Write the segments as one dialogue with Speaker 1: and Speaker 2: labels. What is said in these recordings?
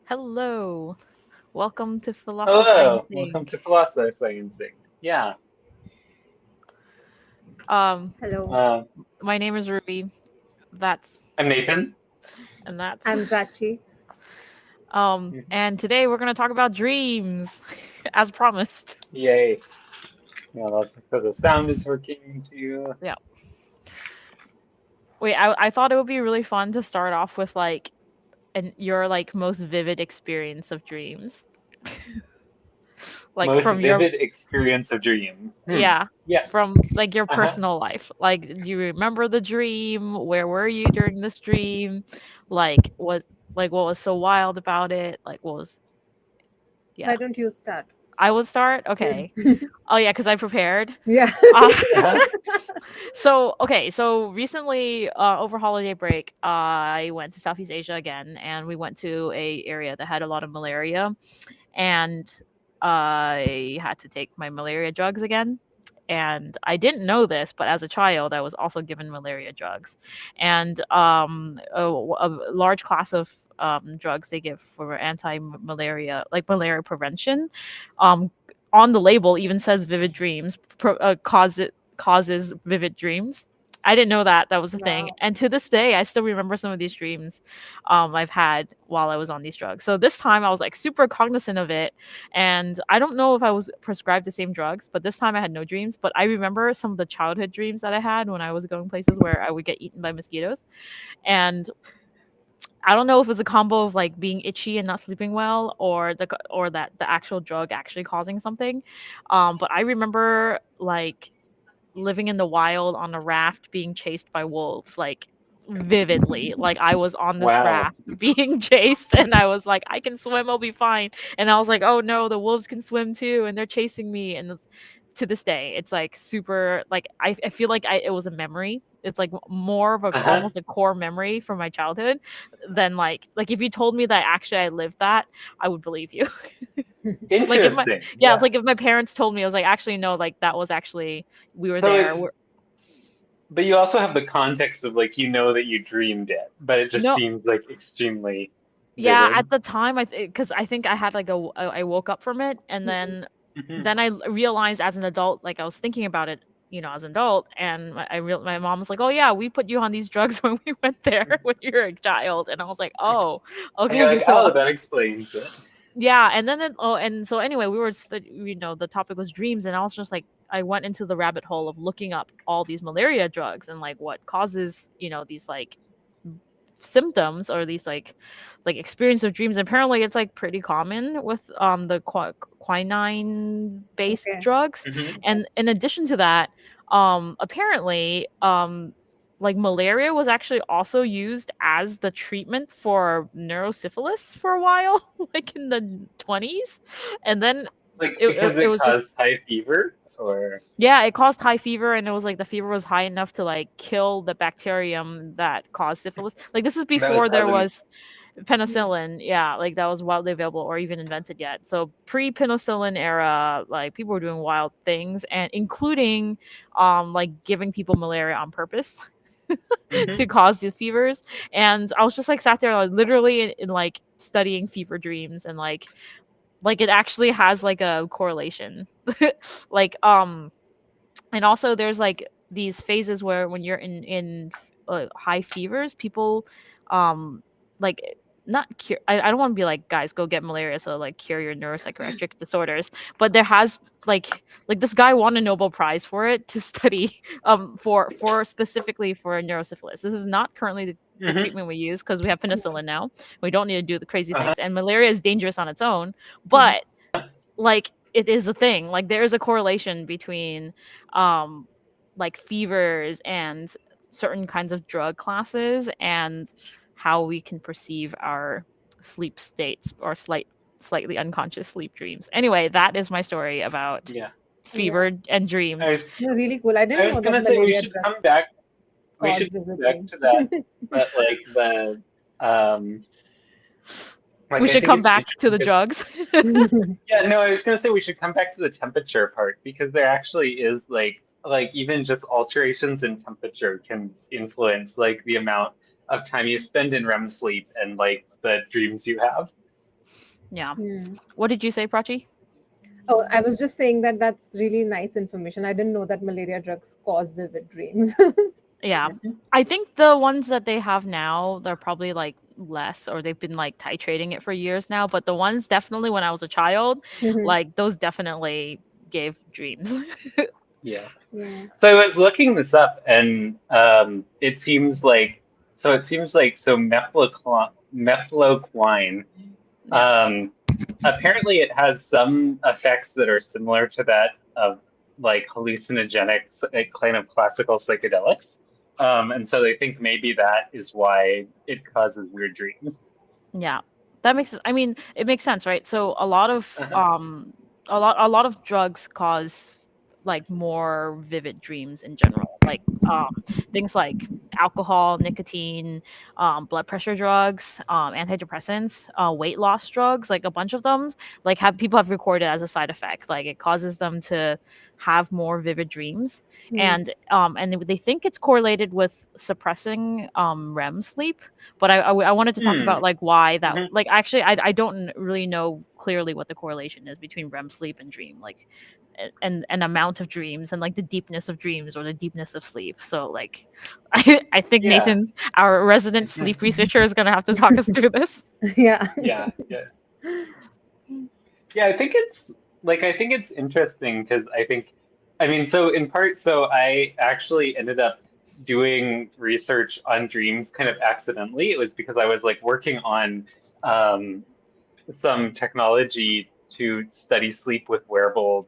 Speaker 1: Hello. Welcome to
Speaker 2: Hello,
Speaker 1: Philosophising.
Speaker 2: welcome to Philosophizing. Yeah,
Speaker 1: Um,
Speaker 3: Hello,
Speaker 2: uh,
Speaker 1: my name is Ruby. That's
Speaker 2: I'm Nathan.
Speaker 1: and that's
Speaker 3: I'm Prachi.
Speaker 1: and today we're gonna talk about dreams, as promised.
Speaker 2: Yay. Yeah, that's because the sound is working too.
Speaker 1: Yeah. Wait, I thought it would be really fun to start off with like your like most vivid experience of dreams. Like
Speaker 2: Most
Speaker 1: from your
Speaker 2: vivid experience of dreams.
Speaker 1: yeah,
Speaker 2: Yeah.
Speaker 1: from like your
Speaker 2: Uh-huh.
Speaker 1: personal life. Like do you remember the dream? Where were you during this dream? What was so wild about it? Like what was yeah.
Speaker 3: Why don't you start?
Speaker 1: I would start?
Speaker 3: Yeah.
Speaker 1: Okay. Oh, yeah, because I prepared.
Speaker 3: Yeah.
Speaker 1: Uh,
Speaker 2: Uh-huh.
Speaker 1: so recently, over holiday break, I went to Southeast Asia again, and we went to a area that had a lot of malaria, and I had to take my malaria drugs again. And I didn't know this, but as a child, I was also given malaria drugs, and a large class of drugs they give for anti-malaria, like malaria prevention. Um, on the label even says vivid dreams causes vivid dreams. I didn't know that that was a thing,
Speaker 3: Wow.
Speaker 1: and to this day, I still remember some of these dreams I've had while I was on these drugs. So this time I was like super cognizant of it. And I don't know if I was prescribed the same drugs, but this time I had no dreams. But I remember some of the childhood dreams that I had when I was going places where I would get eaten by mosquitoes. And I don't know if it was a combo of like being itchy and not sleeping well, or that the actual drug actually causing something. But I remember like living in the wild on a raft being chased by wolves, like vividly. Like I was on this
Speaker 2: Wow.
Speaker 1: raft being chased and I was like, I can swim, I'll be fine. And I was like, oh no, the wolves can swim too and they're chasing me. And to this day, it's like super like I feel like it was a memory. It's like more of a
Speaker 2: Uh-huh.
Speaker 1: almost a core memory from my childhood than like if you told me that actually I lived that, I would believe you. Like if my
Speaker 2: Interesting.
Speaker 1: yeah,
Speaker 2: Yeah.
Speaker 1: like if my parents told me, I was like, actually no, like that was actually we were
Speaker 2: So
Speaker 1: there.
Speaker 2: it's, but you also have the context of like, you know that you dreamed it, but it just
Speaker 1: No,
Speaker 2: seems like extremely
Speaker 1: yeah, at
Speaker 2: vivid.
Speaker 1: the time because I think I had like I woke up from it and
Speaker 2: Hmm.
Speaker 1: then I realized as an adult, like I was thinking about it, as an adult, and my mom was like, "Oh yeah, we put you on these drugs when we went there when you were a child," and I was like, "Oh,
Speaker 2: And you're
Speaker 1: okay."
Speaker 2: like,
Speaker 1: So
Speaker 2: oh, that explains it.
Speaker 1: yeah, and then and so anyway, we were the topic was dreams, and I was just like, I went into the rabbit hole of looking up all these malaria drugs and like what causes these like symptoms or these like experience of dreams. Apparently it's like pretty common with the quinine based
Speaker 3: Okay.
Speaker 1: drugs,
Speaker 2: Hmm.
Speaker 1: and in addition to that, apparently like malaria was actually also used as the treatment for neurosyphilis for a while like in the 20s, and then
Speaker 2: Like
Speaker 1: it, it,
Speaker 2: because
Speaker 1: it
Speaker 2: it
Speaker 1: was just
Speaker 2: caused high fever or
Speaker 1: yeah, it caused high fever, and it was like the fever was high enough to like kill the bacterium that caused syphilis. Like this is
Speaker 2: that was
Speaker 1: before there
Speaker 2: causing.
Speaker 1: was penicillin. Yeah, like that was widely available or even invented yet. So pre-penicillin era, like people were doing wild things, and including like giving people malaria on purpose to
Speaker 2: Hmm.
Speaker 1: cause the fevers. And I was just like sat there like literally in like studying fever dreams, and like it actually has like a correlation. like and also there's like these phases where when you're in high fevers, people um like not cure I don't want to be like, guys, go get malaria so like cure your neuropsychiatric disorders, but there has like this guy won a Nobel Prize for it to study for specifically for neurosyphilis. This is not currently the
Speaker 2: Hmm.
Speaker 1: treatment we use because we have penicillin now. We don't need to do the crazy
Speaker 2: Uh-huh.
Speaker 1: things, and malaria is dangerous on its own, but like it is a thing. Like there is a correlation between um like fevers and certain kinds of drug classes and how we can perceive our sleep states or slightly unconscious sleep dreams. Anyway, that is my story about
Speaker 2: Yeah.
Speaker 3: Yeah.
Speaker 1: fever and
Speaker 2: I
Speaker 1: dreams.
Speaker 2: was
Speaker 3: No, really cool. I
Speaker 2: I
Speaker 3: didn't
Speaker 2: was
Speaker 3: know that
Speaker 2: gonna say we
Speaker 3: malaria
Speaker 2: should come
Speaker 3: drugs
Speaker 2: back. We
Speaker 3: cause
Speaker 2: should come
Speaker 3: vivid
Speaker 2: back
Speaker 3: dreams.
Speaker 2: to that, but like the um,
Speaker 1: We
Speaker 2: like I
Speaker 1: should
Speaker 2: think
Speaker 1: come
Speaker 2: it's
Speaker 1: back to
Speaker 2: interesting
Speaker 1: the
Speaker 2: because
Speaker 1: drugs.
Speaker 2: yeah, no, I was gonna say we should come back to the temperature part because there actually is like even just alterations in temperature can influence like the amount of time you spend in REM sleep and like the dreams you have.
Speaker 1: Yeah.
Speaker 3: Hmm.
Speaker 1: What did you say, Prachi?
Speaker 3: Oh, I was just saying that that's really nice information. I didn't know that malaria drugs cause vivid dreams.
Speaker 1: Yeah.
Speaker 2: Mhm.
Speaker 1: I think the ones that they have now, they're probably like less, or they've been like titrating it for years now. But the ones definitely when I was a child,
Speaker 3: Mhm.
Speaker 1: like those definitely gave dreams.
Speaker 2: Yeah.
Speaker 3: Yeah.
Speaker 2: So I was looking this up, and it seems like methylquine.
Speaker 1: Yeah.
Speaker 2: Apparently, it has some effects that are similar to that of like hallucinogenics, a kind of classical psychedelics. And so they think maybe that is why it causes weird dreams.
Speaker 1: Yeah. That makes I mean, it makes sense, right? So
Speaker 2: Uh-huh.
Speaker 1: a lot of drugs cause like more vivid dreams in general. Like things like alcohol, nicotine, blood pressure drugs, antidepressants, weight loss drugs, like a bunch of them, like have people have recorded as a side effect. Like it causes them to have more vivid dreams.
Speaker 3: Hmm.
Speaker 1: And they think it's correlated with suppressing REM sleep, but I wanted to talk
Speaker 2: Hmm.
Speaker 1: about like why that
Speaker 2: Mhm.
Speaker 1: like actually I don't really know clearly what the correlation is between REM sleep and dream, like and amount of dreams and like the deepness of dreams or the deepness of sleep. So like I think
Speaker 2: Yeah.
Speaker 1: Nathan, our resident sleep researcher, is gonna have to talk us through this.
Speaker 3: Yeah.
Speaker 2: Yeah. Yeah. Yeah, I think it's interesting because so in part, so I actually ended up doing research on dreams kind of accidentally. It was because I was like working on um, some technology to study sleep with wearable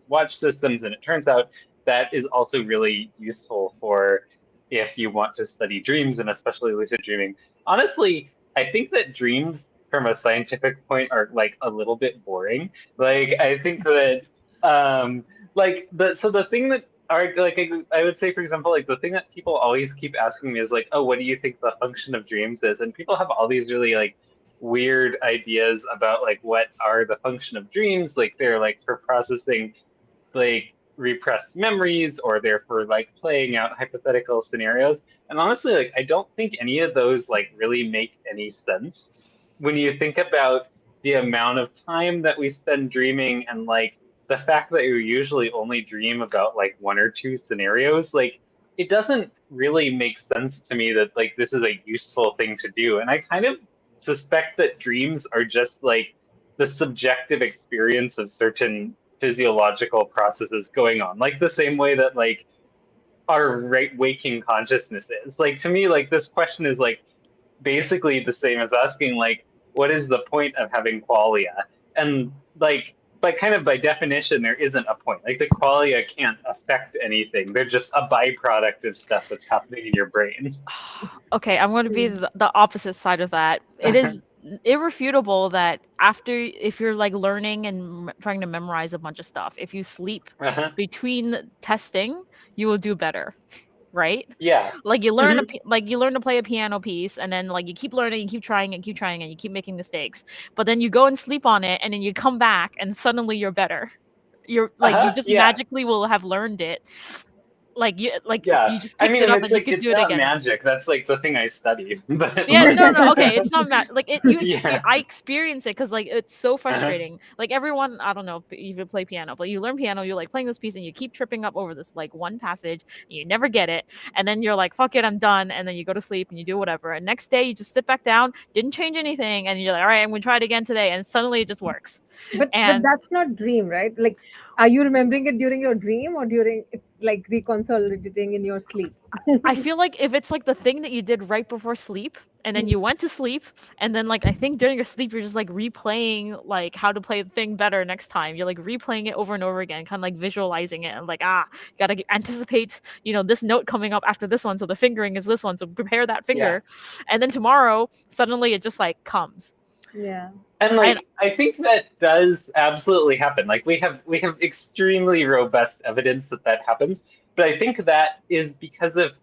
Speaker 2: watch systems, and it turns out that is also really useful for if you want to study dreams and especially lucid dreaming. Honestly, I think that dreams from a scientific point are like a little bit boring. Like I think that the thing that are like I would say, for example, like the thing that people always keep asking me is like, oh, what do you think the function of dreams is? And people have all these really like weird ideas about like what are the function of dreams. Like they're like for processing like repressed memories, or they're for like playing out hypothetical scenarios. And honestly, like I don't think any of those like really make any sense when you think about the amount of time that we spend dreaming, and like the fact that you usually only dream about like one or two scenarios. Like it doesn't really make sense to me that like this is a useful thing to do. And I kind of suspect that dreams are just like the subjective experience of certain physiological processes going on, like the same way that like our waking consciousness is. Like to me, like this question is like basically the same as asking like, what is the point of having qualia? And like, but kind of by definition, there isn't a point. Like the qualia can't affect anything. They're just a byproduct of stuff that's happening in your brain.
Speaker 1: Okay, I'm going to be
Speaker 3: Hmm.
Speaker 1: the opposite side of that. It is irrefutable that after if you're like learning and trying to memorize a bunch of stuff, if you sleep
Speaker 2: Uh-huh.
Speaker 1: between testing, you will do better, right?
Speaker 2: Yeah.
Speaker 1: Like you learn
Speaker 2: Mhm.
Speaker 1: like you learn to play a piano piece, and then like you keep learning, you keep trying and you keep making mistakes, but then you go and sleep on it, and then you come back and suddenly you're better. You're like you
Speaker 2: Uh-huh.
Speaker 1: just
Speaker 2: Yeah.
Speaker 1: magically will have learned it, like
Speaker 2: Yeah.
Speaker 1: you just
Speaker 2: I
Speaker 1: picked
Speaker 2: mean,
Speaker 1: it
Speaker 2: and
Speaker 1: up
Speaker 2: it's
Speaker 1: and you
Speaker 2: like
Speaker 1: could
Speaker 2: it's
Speaker 1: do it
Speaker 2: not
Speaker 1: again.
Speaker 2: magic. That's like the thing I study. But
Speaker 1: Yeah, no,
Speaker 2: like
Speaker 1: no, okay, it's not like
Speaker 2: yeah.
Speaker 1: I experience it because like it's so
Speaker 2: Uh-huh.
Speaker 1: frustrating. Like everyone, I don't know if you even play piano, but you learn piano, you're like playing this piece and you keep tripping up over this like one passage, and you never get it, and then you're like, fuck it, I'm done, and then you go to sleep and you do whatever, and next day you just sit back down, didn't change anything, and you're like, all right, I'm gonna try it again today, and suddenly it just works.
Speaker 3: But
Speaker 1: And
Speaker 3: that's not dream, right? Like, are you remembering it during your dream or during it's like reconsolidating in your sleep?
Speaker 1: I feel like if it's like the thing that you did right before sleep and then you went to sleep and then like I think during your sleep you're just like replaying like how to play the thing better next time. You're like replaying it over and over again, kind of like visualizing it and like gotta anticipate, this note coming up after this one, so the fingering is this one, so prepare that
Speaker 2: Yeah.
Speaker 1: finger, and then tomorrow suddenly it just like comes.
Speaker 3: Yeah.
Speaker 2: And
Speaker 1: And
Speaker 2: like I think that does absolutely happen. Like we have extremely robust evidence that that happens, but I think that is because of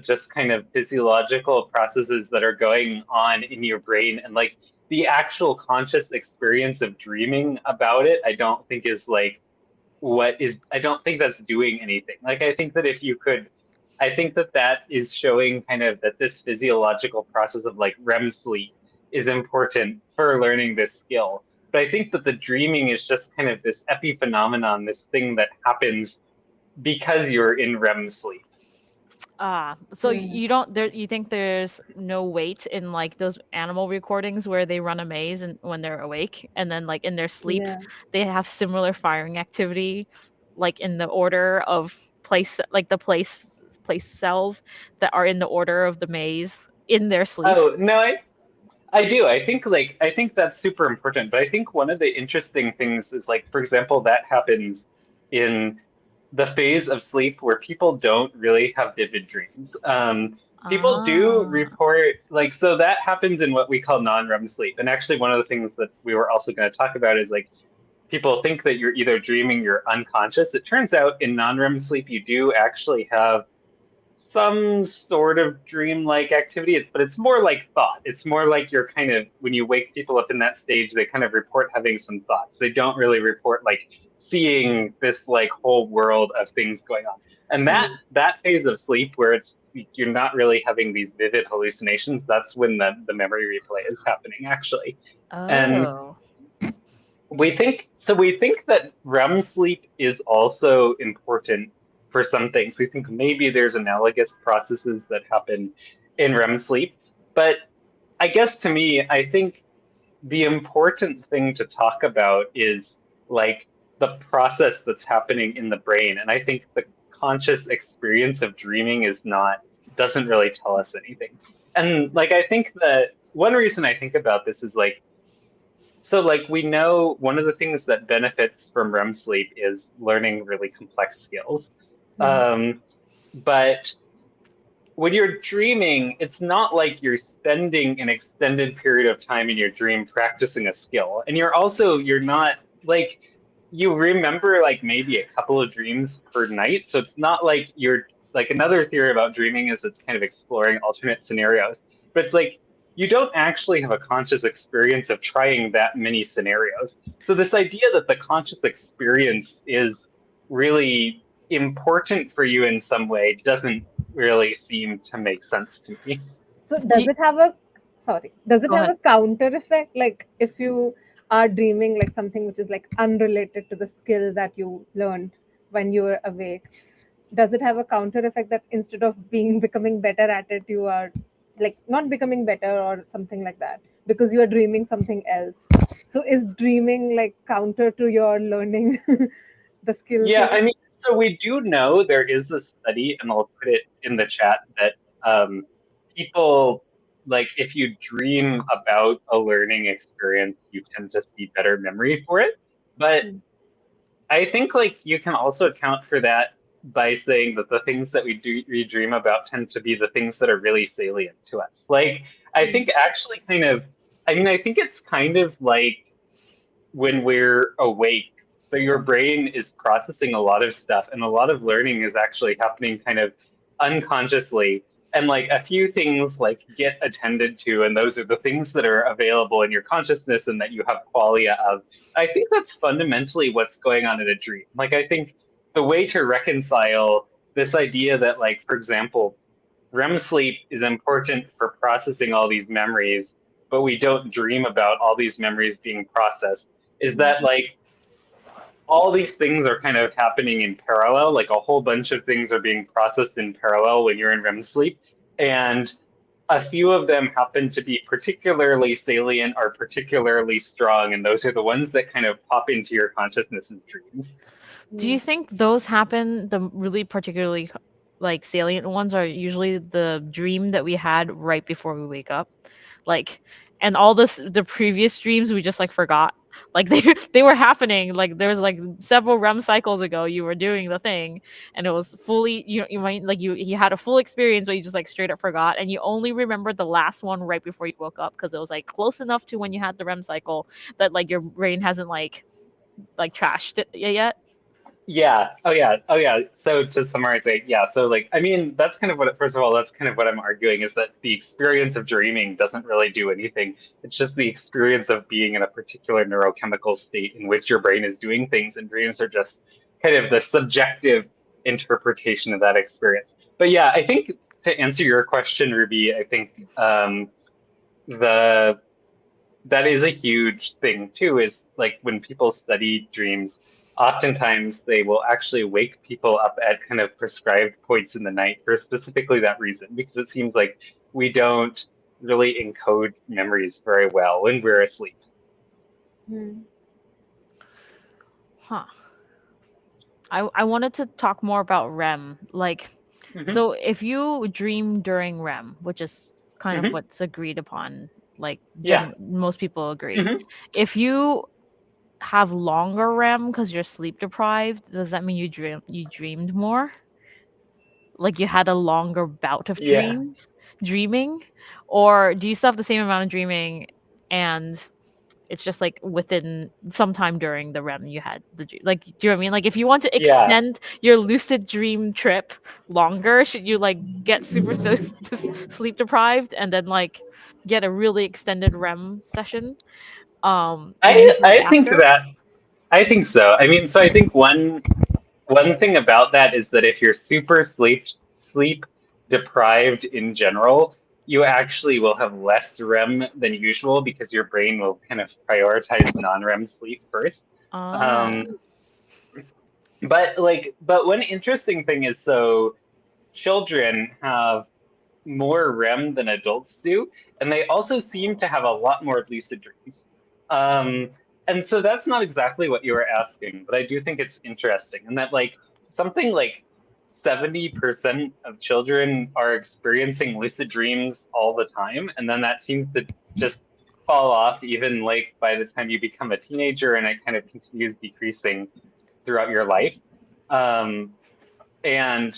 Speaker 2: just kind of physiological processes that are going on in your brain, and like the actual conscious experience of dreaming about it, I don't think is like I don't think that's doing anything. Like, I think that that is showing kind of that this physiological process of like REM sleep is important for learning this skill. But I think that the dreaming is just kind of this epiphenomenon, this thing that happens because you're in REM sleep.
Speaker 1: So
Speaker 3: Hmm.
Speaker 1: you don't there you think there's no weight in like those animal recordings where they run a maze and when they're awake and then like in their sleep
Speaker 3: Yeah.
Speaker 1: they have similar firing activity like in the order of place like the place cells that are in the order of the maze in their sleep.
Speaker 2: Oh, no, I do. I think that's super important. But I think one of the interesting things is like, for example, that happens in the phase of sleep where people don't really have vivid dreams. People do
Speaker 1: Ah.
Speaker 2: report like so that happens in what we call non-REM sleep. And actually, one of the things that we were also going to talk about is like people think that you're either dreaming, you're unconscious. It turns out in non-REM sleep, you do actually have some sort of dreamlike activity. But it's more like thought. It's more like you're kind of when you wake people up in that stage, they kind of report having some thoughts. They don't really report like seeing this like whole world of things going on. And that phase of sleep where it's you're not really having these vivid hallucinations, that's when the memory replay is happening actually. And
Speaker 1: Oh.
Speaker 2: we think that REM sleep is also important for some things. We think maybe there's analogous processes that happen in REM sleep. But I guess to me, I think the important thing to talk about is like the process that's happening in the brain. And I think the conscious experience of dreaming doesn't really tell us anything. And like I think that one reason I think about this is like so, like, we know one of the things that benefits from REM sleep is learning really complex skills.
Speaker 3: Hmm.
Speaker 2: But when you're dreaming, it's not like you're spending an extended period of time in your dream practicing a skill. And you're not like, you remember like maybe a couple of dreams per night. So it's not like you're like another theory about dreaming is it's kind of exploring alternate scenarios. But it's like you don't actually have a conscious experience of trying that many scenarios. So this idea that the conscious experience is really important for you in some way doesn't really seem to make sense to me.
Speaker 3: So
Speaker 1: Do
Speaker 3: does
Speaker 1: you,
Speaker 3: it have a does it
Speaker 1: go
Speaker 3: have
Speaker 1: ahead.
Speaker 3: a counter effect? Like if you are dreaming like something which is like unrelated to the skill that you learned when you were awake, does it have a counter effect that instead of being becoming better at it, you are like not becoming better or something like that because you are dreaming something else? So is dreaming like counter to your learning the skill
Speaker 2: Yeah,
Speaker 3: thing?
Speaker 2: I mean, so we do know there is a study, and I'll put it in the chat, that people, like, if you dream about a learning experience, you tend to see better memory for it. But
Speaker 3: Hmm.
Speaker 2: I think, like, you can also account for that by saying that the things that we dream about tend to be the things that are really salient to us. Like, I think actually I think it's kind of like when we're awake. So your brain is processing a lot of stuff, and a lot of learning is actually happening kind of unconsciously. And like a few things like get attended to, and those are the things that are available in your consciousness and that you have qualia of. I think that's fundamentally what's going on in a dream. Like I think the way to reconcile this idea that, like, for example, REM sleep is important for processing all these memories, but we don't dream about all these memories being processed is that like all these things are kind of happening in parallel. Like a whole bunch of things are being processed in parallel when you're in REM sleep. And a few of them happen to be particularly salient or particularly strong. And those are the ones that kind of pop into your consciousness as dreams.
Speaker 1: Do you think those happen, the really particularly like salient ones are usually the dream that we had right before we wake up? Like and all this the previous dreams we just like forgot. Like they were happening. Like there was like several REM cycles ago you were doing the thing and it was fully you might like you had a full experience but you just like straight up forgot and you only remembered the last one right before you woke up because it was like close enough to when you had the REM cycle that like your brain hasn't like trashed it yet.
Speaker 2: Yeah. Oh, yeah. Oh, yeah. So to summarize it, yeah. So like, I mean, that's kind of what. First of all, that's kind of what I'm arguing is that the experience of dreaming doesn't really do anything. It's just the experience of being in a particular neurochemical state in which your brain is doing things, and dreams are just kind of the subjective interpretation of that experience. But yeah, I think to answer your question, Ruby, I think the that is a huge thing too, is like when people study dreams, oftentimes they will actually wake people up at kind of prescribed points in the night for specifically that reason, because it seems like we don't really encode memories very well when we're asleep.
Speaker 1: Huh. I wanted to talk more about REM. Like,
Speaker 2: Mhm.
Speaker 1: so if you dream during REM, which is kind of
Speaker 2: Mhm.
Speaker 1: what's agreed upon, like
Speaker 2: Yeah.
Speaker 1: most people agree.
Speaker 2: Mhm.
Speaker 1: If you have longer REM because you're sleep deprived, does that mean you dreamed more? Like you had a longer bout of
Speaker 2: Yeah.
Speaker 1: dreaming, or do you still have the same amount of dreaming and it's just like within sometime during the REM you had the dream? Like, do you know what I mean? Like, if you want to
Speaker 2: Yeah.
Speaker 1: extend your lucid dream trip longer, should you like get super sleep deprived and then like get a really extended REM session immediately
Speaker 2: I think
Speaker 1: after?
Speaker 2: that I think so. I mean, so I think one thing about that is that if you're super sleep deprived in general, you actually will have less REM than usual because your brain will kind of prioritize non-REM sleep first.
Speaker 1: Ah,
Speaker 2: Um, but one interesting thing is, so children have more REM than adults do, and they also seem to have a lot more lucid dreams. Um, and so that's not exactly what you were asking, but I do think it's interesting, and that like something like 70% of children are experiencing lucid dreams all the time, and then that seems to just fall off even like by the time you become a teenager, and it kind of continues decreasing throughout your life. Um, and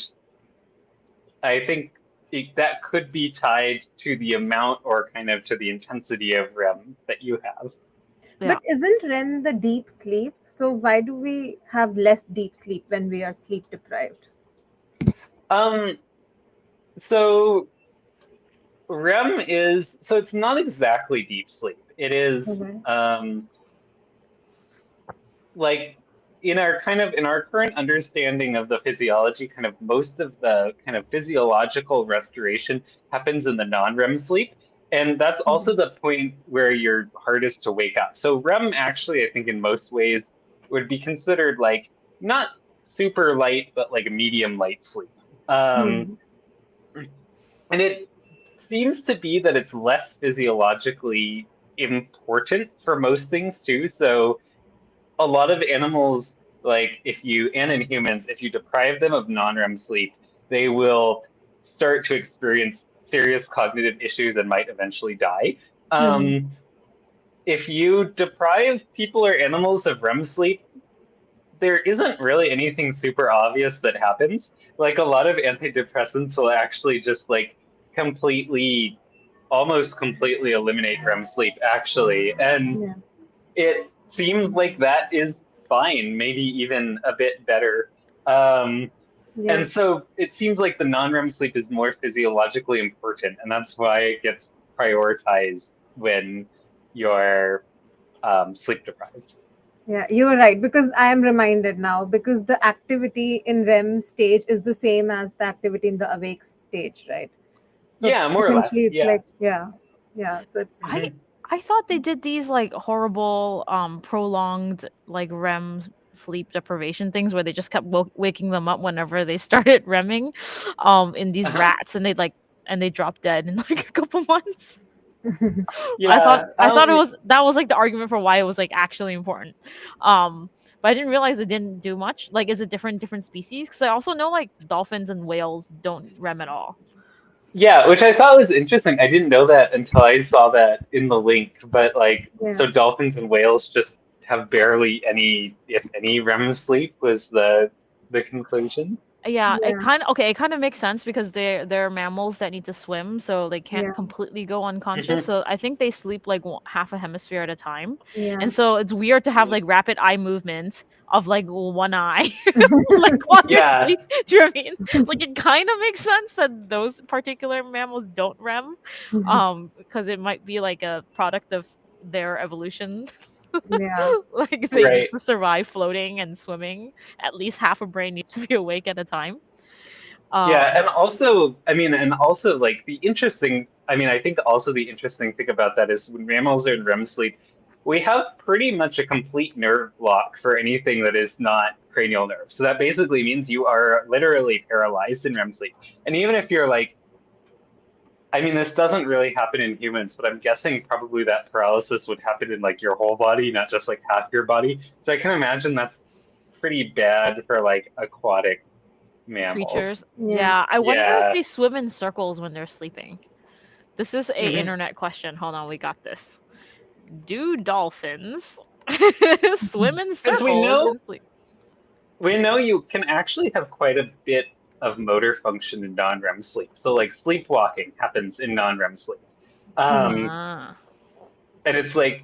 Speaker 2: I think that could be tied to the amount or kind of to the intensity of REM that you have.
Speaker 1: yeah.
Speaker 3: But isn't REM the deep sleep? So why do we have less deep sleep when we are sleep deprived?
Speaker 2: Um, so REM is, so it's not exactly deep sleep. It is
Speaker 3: Okay.
Speaker 2: like in our current understanding of the physiology, kind of most of the kind of physiological restoration happens in the non-REM sleep. And that's also the point where you're hardest to wake up. So REM actually, I think in most ways would be considered like not super light, but like a medium light sleep. Um,
Speaker 3: Hmm.
Speaker 2: and it seems to be that it's less physiologically important for most things too. So a lot of animals, like and in humans, if you deprive them of non-REM sleep, they will start to experience serious cognitive issues and might eventually die.
Speaker 3: Hmm.
Speaker 2: Um, if you deprive people or animals of REM sleep, there isn't really anything super obvious that happens. Like a lot of antidepressants will actually just like completely, almost completely eliminate REM sleep, actually. And
Speaker 3: Yeah.
Speaker 2: it seems like that is fine, maybe even a bit better. Um,
Speaker 3: Yeah.
Speaker 2: and so it seems like the non-REM sleep is more physiologically important, and that's why it gets prioritized when you're sleep deprived.
Speaker 3: Yeah, you're right. Because I am reminded now, because the activity in REM stage is the same as the activity in the awake stage, right? So
Speaker 2: Yeah, more or less.
Speaker 3: essentially, it's
Speaker 2: Yeah.
Speaker 3: like, yeah, yeah. So it's,
Speaker 1: I
Speaker 2: Mhm.
Speaker 1: I thought they did these like horrible prolonged like REM sleep deprivation things where they just kept waking them up whenever they started REMing in these
Speaker 2: Uh-huh.
Speaker 1: rats, and they dropped dead in like a couple months.
Speaker 2: Yeah.
Speaker 1: I thought that was like the argument for why it was like actually important. But I didn't realize it didn't do much. Like, is it different species? Because I also know like dolphins and whales don't REM at all.
Speaker 2: Yeah, which I thought was interesting. I didn't know that until I saw that in the link. But like,
Speaker 3: yeah,
Speaker 2: so dolphins and whales just have barely any, if any, REM sleep was the conclusion.
Speaker 1: Yeah,
Speaker 3: yeah,
Speaker 1: it kind of makes sense because they're mammals that need to swim, so they can't
Speaker 3: yeah,
Speaker 1: completely go unconscious.
Speaker 2: Mhm.
Speaker 1: So I think they sleep like half a hemisphere at a time,
Speaker 3: yeah.
Speaker 1: and so it's weird to have like rapid eye movement of like one eye, like while you're
Speaker 2: Yeah,
Speaker 1: asleep. Do you know what I mean? Like it kind of makes sense that those particular mammals don't REM, because it might be like a product of their evolution.
Speaker 3: Yeah,
Speaker 1: Like they need
Speaker 2: right.
Speaker 1: to survive floating and swimming. At least half a brain needs to be awake at a time.
Speaker 2: Yeah,
Speaker 1: Um,
Speaker 2: and also, I mean, and also like the interesting I mean, I think also the interesting thing about that is when mammals are in REM sleep, we have pretty much a complete nerve block for anything that is not cranial nerve. So that basically means you are literally paralyzed in REM sleep. And even if you're like, I mean, this doesn't really happen in humans, but I'm guessing probably that paralysis would happen in like your whole body, not just like half your body. So I can imagine that's pretty bad for like aquatic mammals.
Speaker 1: Creatures.
Speaker 3: Yeah.
Speaker 1: Yeah, I wonder
Speaker 2: Yeah.
Speaker 1: if they swim in circles when they're sleeping. This is a
Speaker 2: Mhm.
Speaker 1: internet question. Hold on, we got this. Do dolphins swim in circles
Speaker 2: know-
Speaker 1: in sleep?
Speaker 2: We know you can actually have quite a bit of motor function in non-REM sleep. So like sleepwalking happens in non-REM sleep.
Speaker 1: Ah.
Speaker 2: And it's like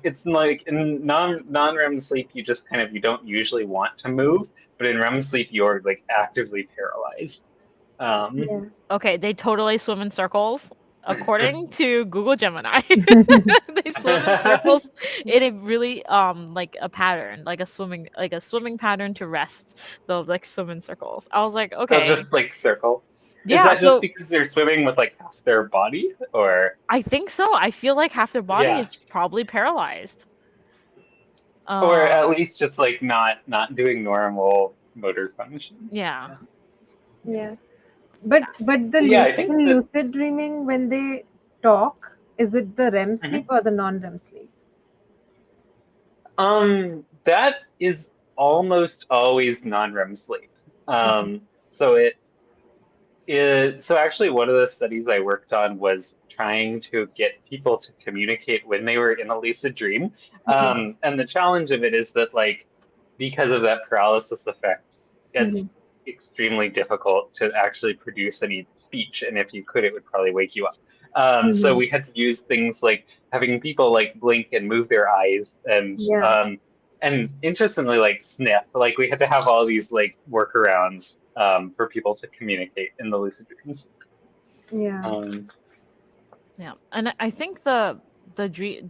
Speaker 2: in non-REM sleep you just kind of you don't usually want to move, but in REM sleep you're like actively paralyzed.
Speaker 3: Yeah.
Speaker 1: Okay, they totally swim in circles. According to Google Gemini, they swim in circles in a really like a pattern, like a swimming pattern to rest. They'll like swim in circles. I was like,
Speaker 2: They'll
Speaker 1: okay,
Speaker 2: just like circle.
Speaker 1: yeah.
Speaker 2: Is that just
Speaker 1: So
Speaker 2: because they're swimming with like half their body, or
Speaker 1: I think so. I feel like half their body
Speaker 2: Yeah.
Speaker 1: is probably paralyzed.
Speaker 2: or at least just like not doing normal motor function?
Speaker 1: Yeah.
Speaker 3: Yeah. But the
Speaker 2: Yeah, I think
Speaker 3: in
Speaker 2: that-
Speaker 3: lucid dreaming, when they talk, is it the REM sleep or the non-REM sleep?
Speaker 2: That is almost always non-REM sleep. So actually one of the studies I worked on was trying to get people to communicate when they were in a lucid dream. And the challenge of it is that like because of that paralysis effect, it's extremely difficult to actually produce any speech. And if you could, it would probably wake you up. So we had to use things like having people like blink and move their eyes and interestingly like sniff. Like we had to have all these like workarounds for people to communicate in the lucid dreams.
Speaker 3: Yeah.
Speaker 1: Yeah, and I think the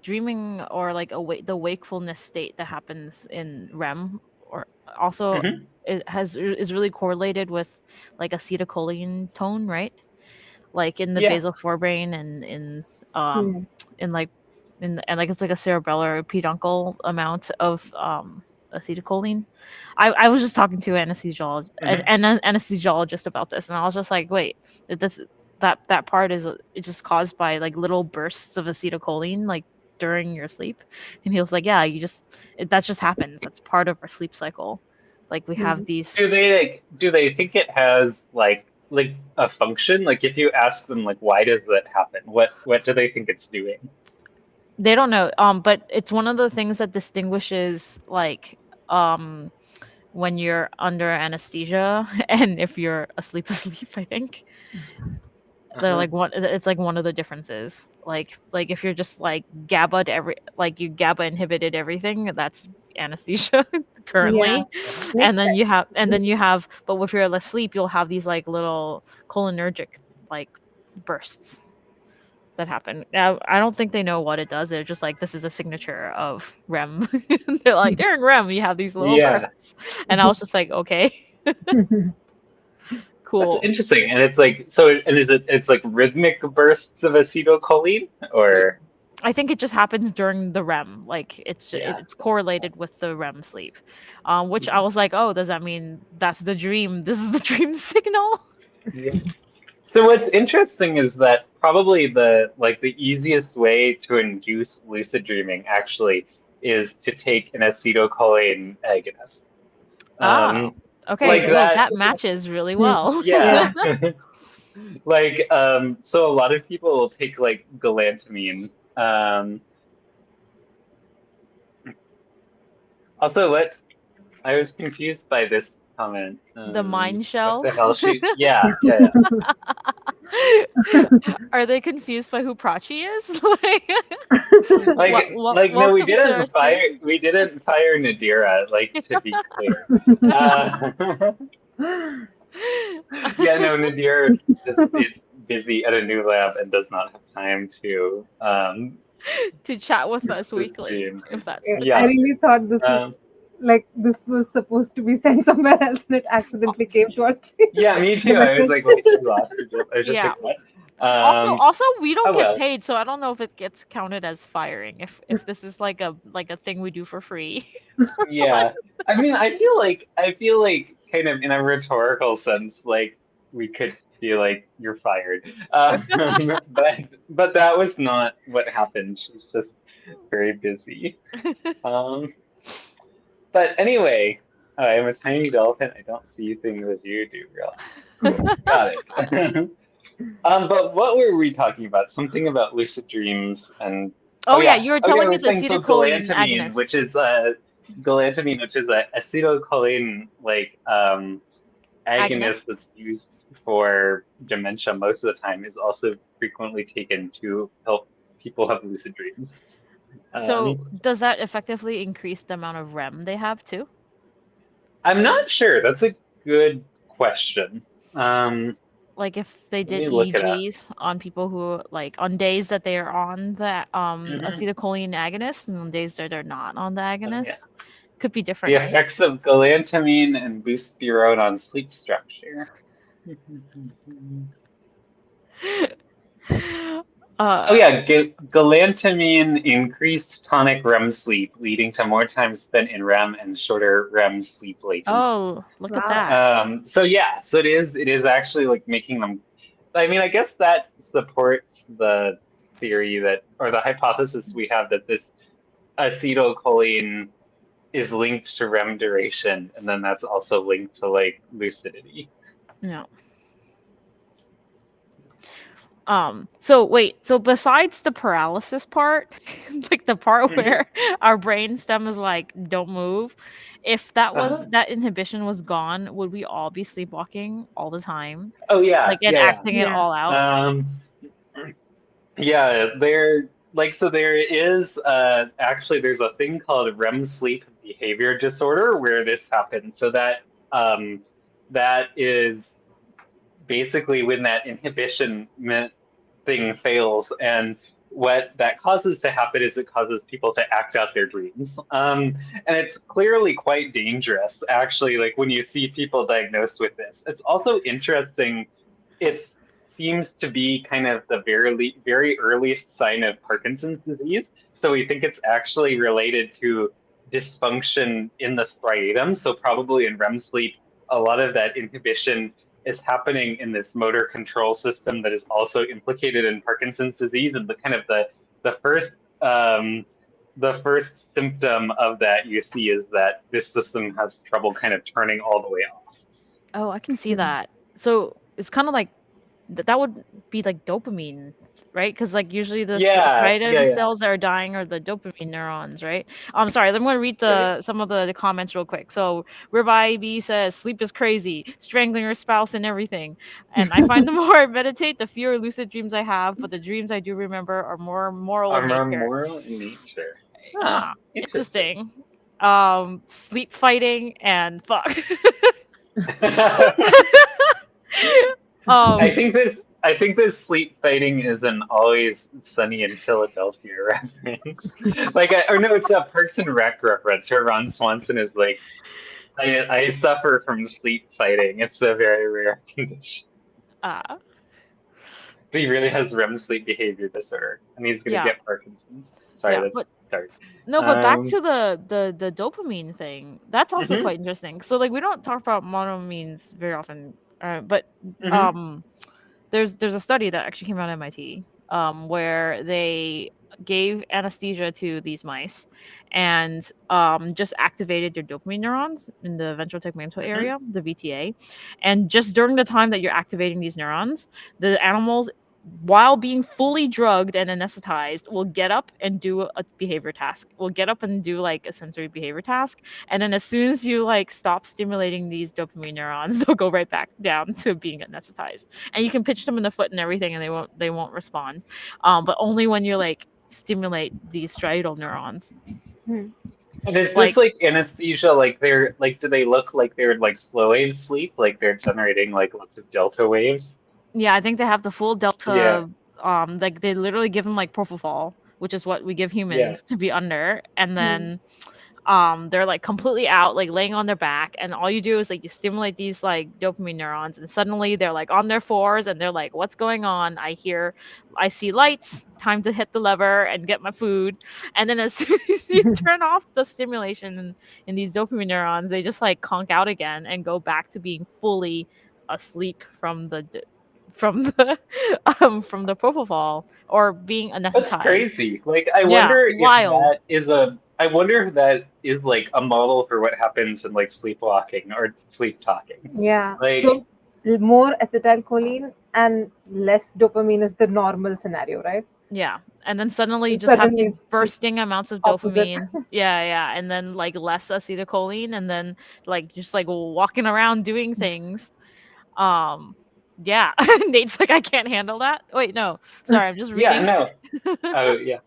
Speaker 1: dreaming or like the wakefulness state that happens in REM or also is really correlated with like acetylcholine tone, right? Like in the basal forebrain and in like it's like a cerebellar peduncle amount of acetylcholine. I was just talking to an anesthesiologist about this, and I was just like, wait, that part is it's just caused by like little bursts of acetylcholine like during your sleep. And he was like, yeah, that just happens. That's part of our sleep cycle. Like we have these.
Speaker 2: Do they think it has like a function? Like if you ask them like why does that happen? What do they think it's doing?
Speaker 1: They don't know. But it's one of the things that distinguishes like when you're under anesthesia and if you're asleep, I think. They're like it's like one of the differences. Like if you're just like GABA you GABA inhibited everything, that's anesthesia currently.
Speaker 3: Yeah.
Speaker 1: And then you have but if you're asleep, you'll have these like little cholinergic like bursts that happen. Now, I don't think they know what it does. They're just like, this is a signature of REM. They're like, during REM, you have these little bursts. And I was just like, okay. Cool.
Speaker 2: That's interesting. And it's like, it's like rhythmic bursts of acetylcholine, or?
Speaker 1: I think it just happens during the REM. Like it's correlated with the REM sleep, which I was like, oh, does that mean that's the dream? This is the dream signal?
Speaker 2: Yeah. So what's interesting is that probably the easiest way to induce lucid dreaming actually is to take an acetylcholine agonist.
Speaker 1: Okay,
Speaker 2: like
Speaker 1: that matches really well.
Speaker 2: Yeah. Like so a lot of people will take like galantamine. Also, what I was confused by this comment.
Speaker 1: The mind shell.
Speaker 2: What the hell? Yeah.
Speaker 1: Are they confused by who Prachi is?
Speaker 2: No, we didn't fire Nadira. Like, to be clear. Yeah, no, Nadira is busy at a new lab and does not have time to
Speaker 1: chat with us weekly. If that's
Speaker 3: I really thought this was this was supposed to be sent somewhere else and it accidentally came to our stream.
Speaker 2: Yeah, me too. I was like, wait, she lost her job. I was just like, what?
Speaker 1: Also, we don't
Speaker 2: oh
Speaker 1: get
Speaker 2: well.
Speaker 1: paid, so I don't know if it gets counted as firing. If this is like a thing we do for free.
Speaker 2: Yeah. I mean, I feel like kind of in a rhetorical sense, like we could be like, you're fired. But that was not what happened. She's just very busy. Um, but anyway, I am a tiny dolphin. I don't see things as you do, relax. Got it. But what were we talking about? Something about lucid dreams and
Speaker 1: Oh yeah,
Speaker 2: yeah.
Speaker 1: you were
Speaker 2: Okay, I
Speaker 1: telling me
Speaker 2: was
Speaker 1: the
Speaker 2: saying so
Speaker 1: acetylcholine
Speaker 2: galantamine,
Speaker 1: agonist.
Speaker 2: which is a acetylcholine like agonist
Speaker 1: Agonist.
Speaker 2: that's used for dementia most of the time, is also frequently taken to help people have lucid dreams.
Speaker 1: So
Speaker 2: Um,
Speaker 1: does that effectively increase the amount of REM they have too?
Speaker 2: I'm not sure. That's a good question. Um,
Speaker 1: Like if they
Speaker 2: Let
Speaker 1: did
Speaker 2: me look it up.
Speaker 1: EEGs on people who like on days that they are on the
Speaker 2: Mhm.
Speaker 1: acetylcholine agonist and on days that they're not on the
Speaker 2: Oh, yeah.
Speaker 1: agonist, could be
Speaker 2: The
Speaker 1: different, right?
Speaker 2: effects of galantamine and buspirone on sleep structure. Oh
Speaker 1: uh
Speaker 2: yeah, galantamine increased tonic REM sleep, leading to more time spent in REM and shorter REM sleep latency.
Speaker 1: oh, look at
Speaker 3: Wow.
Speaker 1: that.
Speaker 2: So yeah, so it is actually like making them. I mean, I guess that supports the theory that, or the hypothesis we have that this acetylcholine is linked to REM duration, and then that's also linked to like lucidity.
Speaker 1: Yeah. So wait, so besides the paralysis part, like the part
Speaker 2: Mhm.
Speaker 1: where our brain stem is like, don't move, if that was
Speaker 2: Uh-huh.
Speaker 1: that inhibition was gone, would we all be sleepwalking all the time?
Speaker 2: Oh yeah,
Speaker 1: Like and
Speaker 2: yeah,
Speaker 1: acting it
Speaker 3: Yeah.
Speaker 1: all out?
Speaker 2: yeah. Yeah, so there is actually there's a thing called REM sleep behavior disorder where this happens. So that is basically when that thing fails, and what that causes to happen is it causes people to act out their dreams. And it's clearly quite dangerous, actually, like when you see people diagnosed with this. It's also interesting. It seems to be kind of the very earliest sign of Parkinson's disease. So we think it's actually related to dysfunction in the striatum. So probably in REM sleep, a lot of that inhibition is happening in this motor control system that is also implicated in Parkinson's disease. And the first the first symptom of that you see is that this system has trouble kind of turning all the way off.
Speaker 1: Oh, I can see
Speaker 3: Hmm.
Speaker 1: that. So it's kind of like that would be like dopamine, right? Because like usually the
Speaker 2: Yeah, yeah,
Speaker 1: striatum
Speaker 2: yeah.
Speaker 1: cells that are dying are the dopamine neurons, right? I'm sorry. I'm going to read
Speaker 2: Right.
Speaker 1: some of the comments real quick. So Ribeye B says sleep is crazy, strangling your spouse and everything. And I find the more I meditate, the fewer lucid dreams I have, but the dreams I do remember are more moral in
Speaker 2: Are
Speaker 1: nature.
Speaker 2: moral in nature. Huh,
Speaker 1: Ah,
Speaker 2: interesting.
Speaker 1: interesting. Sleep fighting and fuck.
Speaker 2: I
Speaker 1: um,
Speaker 2: think this sleep fighting is an Always Sunny in Philadelphia reference. Or no, it's a Parks and Rec reference where Ron Swanson is like, I suffer from sleep fighting. It's a very rare condition.
Speaker 1: uh,
Speaker 2: But he really has REM sleep behavior disorder, and he's gonna
Speaker 1: yeah,
Speaker 2: get Parkinson's. Sorry,
Speaker 1: yeah,
Speaker 2: that's
Speaker 1: but
Speaker 2: dark.
Speaker 1: no, but back
Speaker 2: Um,
Speaker 1: to the dopamine thing. That's also
Speaker 2: mhm,
Speaker 1: quite interesting. So like we don't talk about monoamines very often, but
Speaker 2: mhm,
Speaker 1: um, there's a study that actually came out of MIT, where they gave anesthesia to these mice, and just activated their dopamine neurons in the ventral tegmental
Speaker 2: mhm.
Speaker 1: area, the VTA, and just during the time that you're activating these neurons, the animals, while being fully drugged and anesthetized, will get up and do a behavior task. Will get up and do like a sensory behavior task, and then as soon as you like stop stimulating these dopamine neurons, they'll go right back down to being anesthetized. And you can pitch them in the foot and everything, and they won't respond. But only when you like stimulate these striatal neurons.
Speaker 3: Hmm.
Speaker 2: And is this
Speaker 1: Like,
Speaker 2: like anesthesia? Like they're like, do they look like they're like slow wave sleep? Like they're generating like lots of delta waves?
Speaker 1: yeah, I think they have the full
Speaker 2: Yeah,
Speaker 1: delta. Like they literally give them like propofol, which is what we give
Speaker 2: yeah.
Speaker 1: humans to be under, and
Speaker 3: Hmm.
Speaker 1: then they're like completely out, like laying on their back, and all you do is like you stimulate these like dopamine neurons, and suddenly they're like on their fours, and they're like, "What's going on? I see lights. Time to hit the lever and get my food." And then as soon as you turn off the stimulation in these dopamine neurons, they just like conk out again and go back to being fully asleep from the from the propofol or being
Speaker 2: That's
Speaker 1: anesthetized.
Speaker 2: crazy. Like,
Speaker 1: Yeah, wild.
Speaker 2: I wonder if that is like a model for what happens in like sleepwalking or sleep talking.
Speaker 3: Yeah.
Speaker 2: Like,
Speaker 3: So more acetylcholine and less dopamine is the normal scenario, right?
Speaker 1: Yeah. And then suddenly you
Speaker 3: So
Speaker 1: just have
Speaker 3: suddenly
Speaker 1: these
Speaker 3: it's just
Speaker 1: bursting amounts of
Speaker 3: opposite.
Speaker 1: dopamine. Yeah, yeah. And then like less acetylcholine and then like just like walking around doing things. Um yeah. Nate's like, I can't handle that. Wait, no. Sorry, I'm just
Speaker 2: yeah,
Speaker 1: reading.
Speaker 2: no. Oh, yeah.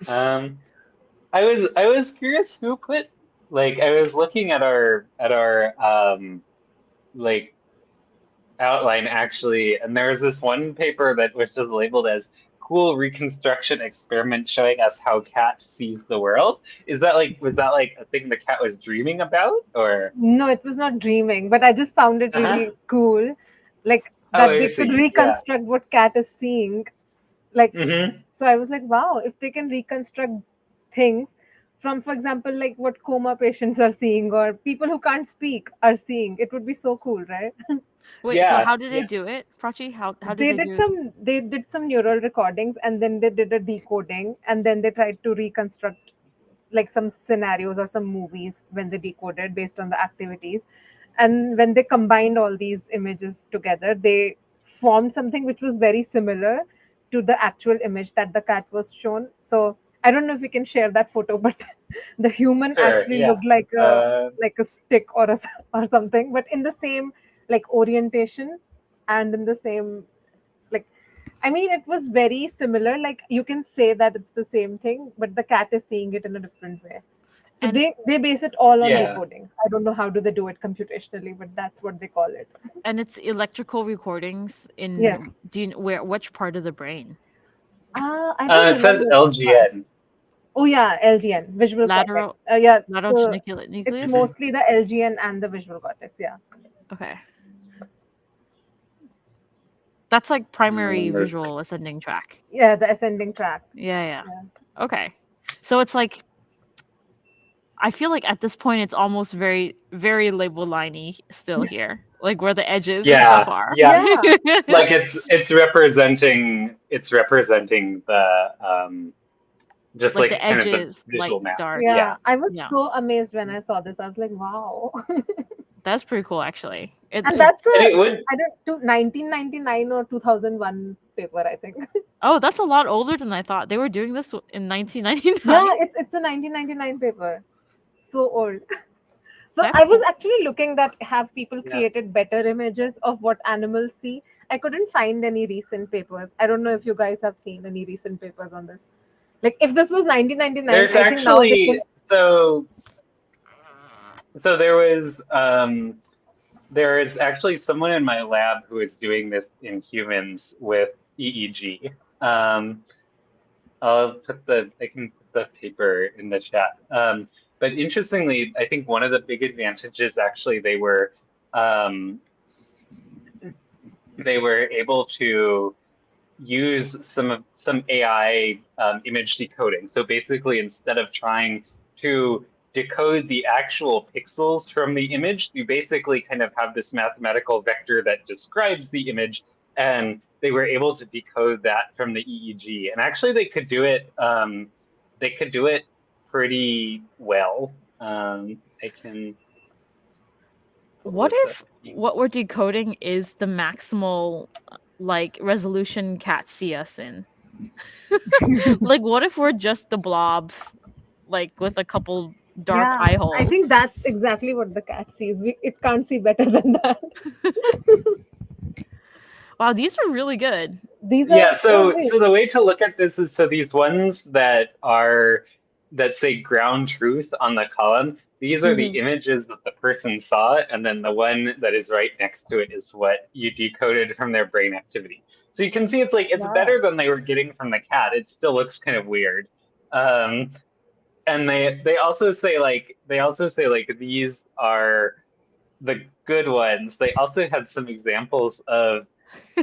Speaker 2: Um, I was curious who put like I was looking at our like outline actually, and there was this one paper that was just labeled as cool reconstruction experiment showing us how cat sees the world. Is that like was that like a thing the cat was dreaming about or
Speaker 3: No, it was not dreaming, but I just found it
Speaker 2: uh-huh.
Speaker 3: really cool, like
Speaker 2: Oh,
Speaker 3: that
Speaker 2: I
Speaker 3: they could
Speaker 2: see. Yeah.
Speaker 3: reconstruct what cat is seeing. Like,
Speaker 2: Mm-hmm.
Speaker 3: so I was like, wow, if they can reconstruct things from, for example, like what coma patients are seeing or people who can't speak are seeing, it would be so cool, right?
Speaker 1: Wait, so
Speaker 2: Yeah.
Speaker 1: how did they
Speaker 2: Yeah.
Speaker 1: do it, Prachi? How did they do it?
Speaker 3: They did some neural recordings and then they did a decoding and then they tried to reconstruct like some scenarios or some movies when they decoded based on the activities, and when they combined all these images together they formed something which was very similar to the actual image that the cat was shown. So I don't know if we can share that photo, but the human
Speaker 2: Sure.
Speaker 3: actually
Speaker 2: Yeah.
Speaker 3: looked
Speaker 2: Uh,
Speaker 3: like a stick or or something, but in the same like orientation and in the same like, I mean, it was very similar. Like you can say that it's the same thing, but the cat is seeing it in a different way. So
Speaker 1: And
Speaker 3: they base it all on
Speaker 2: yeah.
Speaker 3: decoding. I don't know how do they do it computationally, but that's what they call it.
Speaker 1: it's electrical recordings
Speaker 3: Yes.
Speaker 1: in where which part of the brain?
Speaker 3: I don't
Speaker 2: It says
Speaker 3: remember which part.
Speaker 2: LGN.
Speaker 3: Oh yeah, LGN, visual cortex.
Speaker 1: Lateral
Speaker 3: Yeah.
Speaker 1: lateral
Speaker 3: So
Speaker 1: geniculate
Speaker 3: it's
Speaker 1: nucleus?
Speaker 3: mostly the LGN and the visual cortex. Yeah.
Speaker 1: Okay. That's like primary
Speaker 2: There's
Speaker 1: visual
Speaker 2: like
Speaker 1: ascending track.
Speaker 3: Yeah, the ascending track.
Speaker 1: Yeah, yeah.
Speaker 3: Yeah.
Speaker 1: Okay. So it's like I feel like at this point it's almost very, very label liney still here. Like where the edges and stuff
Speaker 2: yeah,
Speaker 1: are.
Speaker 2: yeah.
Speaker 3: Yeah.
Speaker 2: Like it's representing the just
Speaker 1: Like
Speaker 2: like
Speaker 1: the
Speaker 2: kind of the
Speaker 1: edges, light,
Speaker 2: visual map.
Speaker 1: dark.
Speaker 2: Yeah.
Speaker 3: Yeah. I was
Speaker 1: Yeah.
Speaker 3: so amazed when I saw this. I was like, wow.
Speaker 1: That's pretty cool actually.
Speaker 3: And that's
Speaker 2: And
Speaker 3: a
Speaker 2: it would
Speaker 3: I don't to 1999 or 2001 paper, I think.
Speaker 1: Oh, that's a lot older than I thought. They were doing this in 1999.
Speaker 3: Yeah, it's a 1999 paper. So old. So
Speaker 1: That's
Speaker 3: I was
Speaker 1: cool.
Speaker 3: actually looking that have people
Speaker 2: yeah.
Speaker 3: created better images of what animals see. I couldn't find any recent papers. I don't know if you guys have seen any recent papers on this. Like if this was 1999,
Speaker 2: There's
Speaker 3: I think now they
Speaker 2: actually
Speaker 3: can.
Speaker 2: so there is actually someone in my lab who is doing this in humans with EEG. I can put the paper in the chat. But interestingly, I think one of the big advantages actually um, they were able to use some AI image decoding. So basically, instead of trying to decode the actual pixels from the image, you basically kind of have this mathematical vector that describes the image, and they were able to decode that from the EEG. And actually, they could do it. They could do it pretty well. I can pull
Speaker 1: What
Speaker 2: this up.
Speaker 1: if what we're decoding is the maximal like resolution cats see us in? Like what if we're just the blobs like with a couple dark
Speaker 3: Yeah,
Speaker 1: eye
Speaker 3: I
Speaker 1: holes?
Speaker 3: think that's exactly what the cat sees. It can't see better than that.
Speaker 1: Wow, these are really good.
Speaker 3: These are
Speaker 2: Yeah,
Speaker 3: oh
Speaker 2: so
Speaker 3: wait.
Speaker 2: so the way to look at this is so these ones that say ground truth on the column, these are the
Speaker 3: Mhm.
Speaker 2: images that the person saw, and then the one that is right next to it is what you decoded from their brain activity. So you can see it's like it's
Speaker 3: Wow.
Speaker 2: better than they were getting from the cat. It still looks kind of weird. Um, and they also say like these are the good ones. They also had some examples of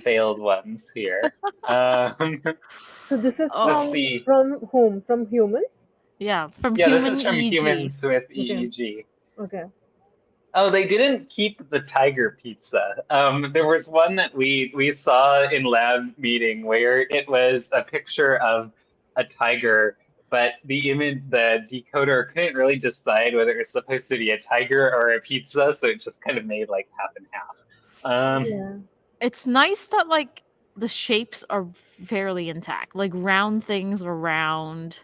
Speaker 2: failed ones here.
Speaker 3: So this is
Speaker 1: Oh,
Speaker 2: Let's see.
Speaker 3: from whom? From humans?
Speaker 1: yeah, from
Speaker 2: Yeah, this is
Speaker 1: human
Speaker 2: from
Speaker 1: EEG.
Speaker 2: humans with
Speaker 3: Okay.
Speaker 2: EEG.
Speaker 3: Okay.
Speaker 2: Oh, they didn't keep the tiger pizza. There was one that we saw in lab meeting where it was a picture of a tiger, but the decoder couldn't really decide whether it was supposed to be a tiger or a pizza, so it just kind of made like half and half.
Speaker 3: Yeah.
Speaker 1: It's nice that like the shapes are fairly intact. Like round things are round.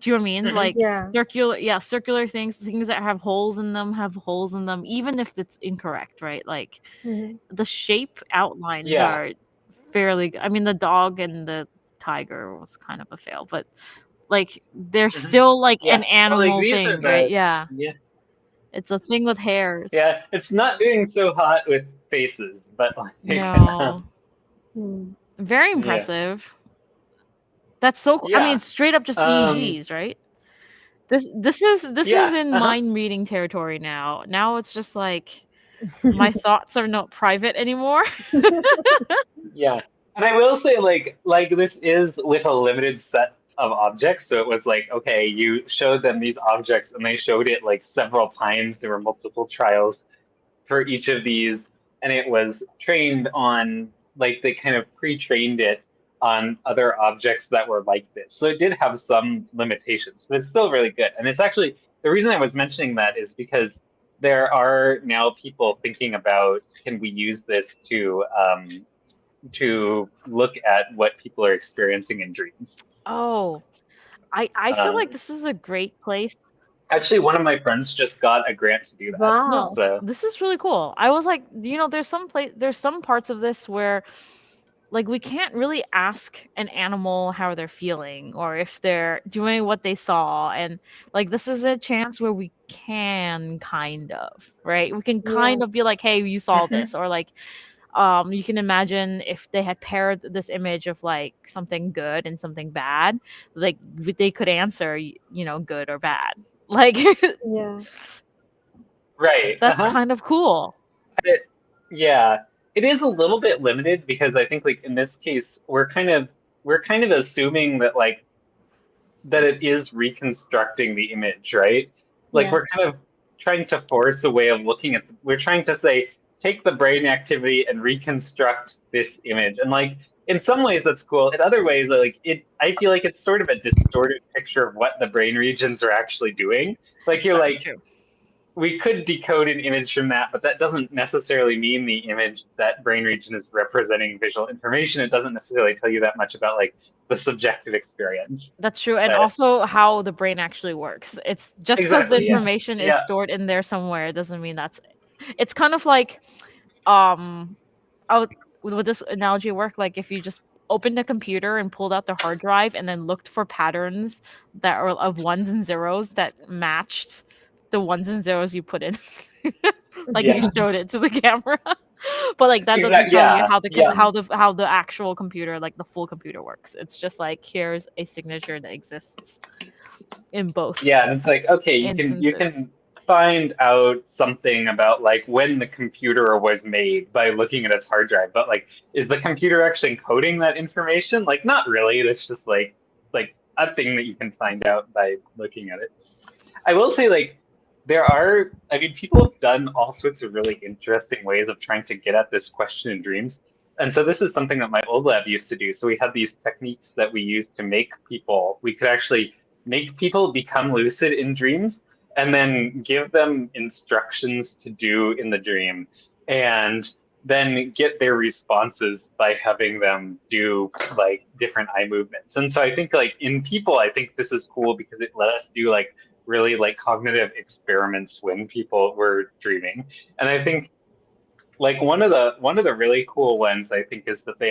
Speaker 1: Do you know what I mean?
Speaker 2: Mhm.
Speaker 1: Like
Speaker 3: Yeah.
Speaker 1: circular things that have holes in them have holes in them, even if it's incorrect, right? Like
Speaker 3: Mhm.
Speaker 1: the shape outlines
Speaker 2: Yeah.
Speaker 1: are fairly I mean the dog and the tiger was kind of a fail, but like they're
Speaker 2: Mhm.
Speaker 1: still like
Speaker 2: Yeah.
Speaker 1: an
Speaker 2: Well, like
Speaker 1: animal
Speaker 2: these are
Speaker 1: thing, right?
Speaker 2: the
Speaker 1: Yeah.
Speaker 2: yeah.
Speaker 1: It's a thing with hair.
Speaker 2: Yeah, it's not doing so hot with faces, but like
Speaker 1: No.
Speaker 3: Hmm.
Speaker 1: Very
Speaker 2: yeah.
Speaker 1: impressive. That's so I mean
Speaker 2: Yeah.
Speaker 1: straight up just
Speaker 2: Um
Speaker 1: EEGs, right? This is
Speaker 2: yeah.
Speaker 1: in
Speaker 2: Uh-huh.
Speaker 1: mind reading territory now. Now it's just like my thoughts are not private anymore.
Speaker 2: Yeah. And I will say like this is with a limited set of objects. So it was like, okay, you showed them these objects and they showed it like several times. There were multiple trials for each of these, and it was trained on like they kind of pre-trained it on other objects that were like this. So it did have some limitations, but it's still really good. And it's actually the reason I was mentioning that is because there are now people thinking about can we use this to look at what people are experiencing in dreams.
Speaker 1: Oh, I feel like
Speaker 2: Um,
Speaker 1: this is a great place.
Speaker 2: Actually, one of my friends just got a grant to do that.
Speaker 1: No,
Speaker 3: Wow.
Speaker 2: So
Speaker 1: this is really cool. I was like, there's some parts of this where like we can't really ask an animal how they're feeling or if they're doing what they saw, and like this is a chance where we can kind of, right? We can
Speaker 3: Yeah.
Speaker 1: kind of be like, hey, you saw
Speaker 2: Mhm.
Speaker 1: this, or like you can imagine if they had paired this image of like something good and something bad, like they could answer good or bad. Like
Speaker 3: Yeah.
Speaker 2: Right.
Speaker 1: that's
Speaker 2: Uh-huh.
Speaker 1: kind of cool.
Speaker 2: Yeah, it is a little bit limited because I think like in this case we're kind of assuming that like that it is reconstructing the image, right? Like
Speaker 3: Yeah.
Speaker 2: we're kind of trying to force a way of looking at we're trying to say take the brain activity and reconstruct this image. And like in some ways that's cool. In other ways like it I feel like it's sort of a distorted picture of what the brain regions are actually doing. Like you're
Speaker 1: That's
Speaker 2: like
Speaker 1: true.
Speaker 2: we could decode an image from that, but that doesn't necessarily mean the image that brain region is representing visual information. It doesn't necessarily tell you that much about like the subjective experience.
Speaker 1: That's true. And
Speaker 2: But
Speaker 1: also how the brain actually works. It's just because the
Speaker 2: exactly, yeah,
Speaker 1: information is
Speaker 2: yeah,
Speaker 1: stored in there somewhere, it doesn't mean it's kind of like um I would this analogy work like if you just opened a computer and pulled out the hard drive and then looked for patterns that are of ones and zeros that matched the ones and zeros you put in. Like you
Speaker 2: yeah,
Speaker 1: showed it to the camera. But like that doesn't
Speaker 2: exactly,
Speaker 1: tell you
Speaker 2: yeah,
Speaker 1: how the
Speaker 2: yeah,
Speaker 1: how the actual computer, like the full computer works. It's just like here's a signature that exists in both
Speaker 2: yeah. And it's like okay, you
Speaker 1: instances.
Speaker 2: can find out something about like when the computer was made by looking at its hard drive, but like is the computer actually encoding that information? Like not really. That's just like a thing that you can find out by looking at it. I will say, like, I mean, people have done all sorts of really interesting ways of trying to get at this question in dreams. And so this is something that my old lab used to do. So we had these techniques that we used to we could actually make people become lucid in dreams and then give them instructions to do in the dream and then get their responses by having them do like different eye movements. And so I think like in people, I think this is cool because it let us do like really like cognitive experiments when people were dreaming. And I think like one of the really cool ones I think is that they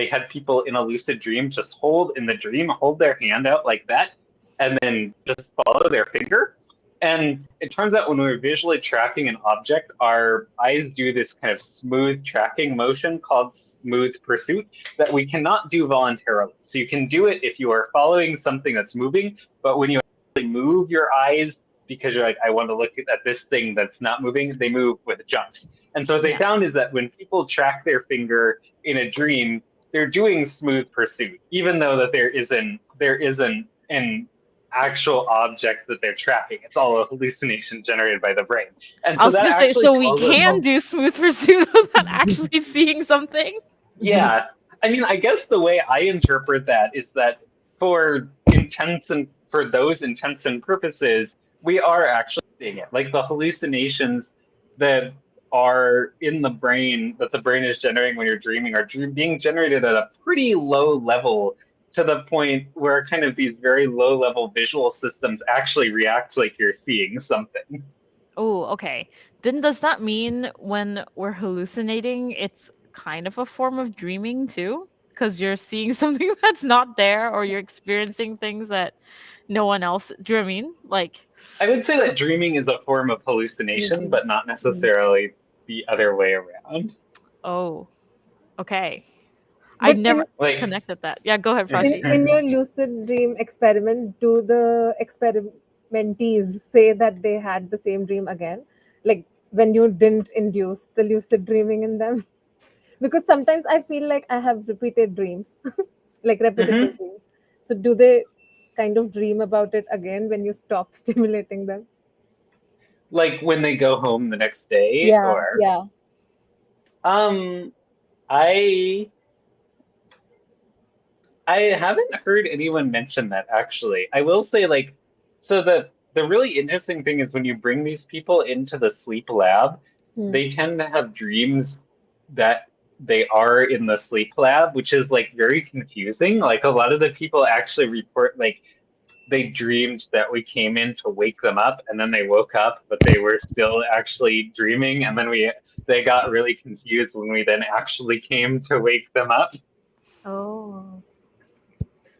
Speaker 2: had people in a lucid dream just hold their hand out like that and then just follow their finger. And it turns out when we're visually tracking an object, our eyes do this kind of smooth tracking motion called smooth pursuit that we cannot do voluntarily. So you can do it if you are following something that's moving, but when you actually move your eyes because you're like, I want to look at this thing that's not moving. They move with jumps. And so what they
Speaker 1: Yeah.
Speaker 2: found is that when people track their finger in a dream, they're doing smooth pursuit, even though that there isn't an actual object that they're tracking. It's all a hallucination generated by the brain. And
Speaker 1: I
Speaker 2: so
Speaker 1: was
Speaker 2: that
Speaker 1: gonna say,
Speaker 2: actually
Speaker 1: so we
Speaker 2: calls us,
Speaker 1: can do smooth pursuit without actually seeing something.
Speaker 2: yeah. I mean, I guess the way I interpret that is that for those intents and purposes, we are actually seeing it. Like the hallucinations that are in the brain that the brain is generating when you're dreaming are being generated at a pretty low level, to the point where kind of these very low level visual systems actually react like you're seeing something.
Speaker 1: Oh, okay. Then does that mean when we're hallucinating, it's kind of a form of dreaming too? Because you're seeing something that's not there, or you're experiencing things that no one else. Do you know what I mean? Like,
Speaker 2: I would say that dreaming is a form of hallucination,
Speaker 3: Listen.
Speaker 2: but not necessarily the other way around.
Speaker 1: oh, okay. I
Speaker 3: But
Speaker 1: never
Speaker 2: Like,
Speaker 1: connected that. Yeah, go ahead,
Speaker 3: in,
Speaker 1: Frashi.
Speaker 3: in your lucid dream experiment, do the experimentees say that they had the same dream again? Like when you didn't induce the lucid dreaming in them? Because sometimes I feel like I have repeated dreams, like repetitive dreams. So do they kind of dream about it again when you stop stimulating them?
Speaker 2: like when they go home the next day,
Speaker 3: Yeah,
Speaker 2: or
Speaker 3: yeah.
Speaker 2: um, I I haven't heard anyone mention that actually. I will say, like, so the really interesting thing is when you bring these people into the sleep lab,
Speaker 3: Hmm.
Speaker 2: they tend to have dreams that they are in the sleep lab, which is like very confusing. Like a lot of the people actually report like they dreamed that we came in to wake them up, and then they woke up, but they were still actually dreaming, and then they got really confused when we then actually came to wake them up.
Speaker 3: Oh.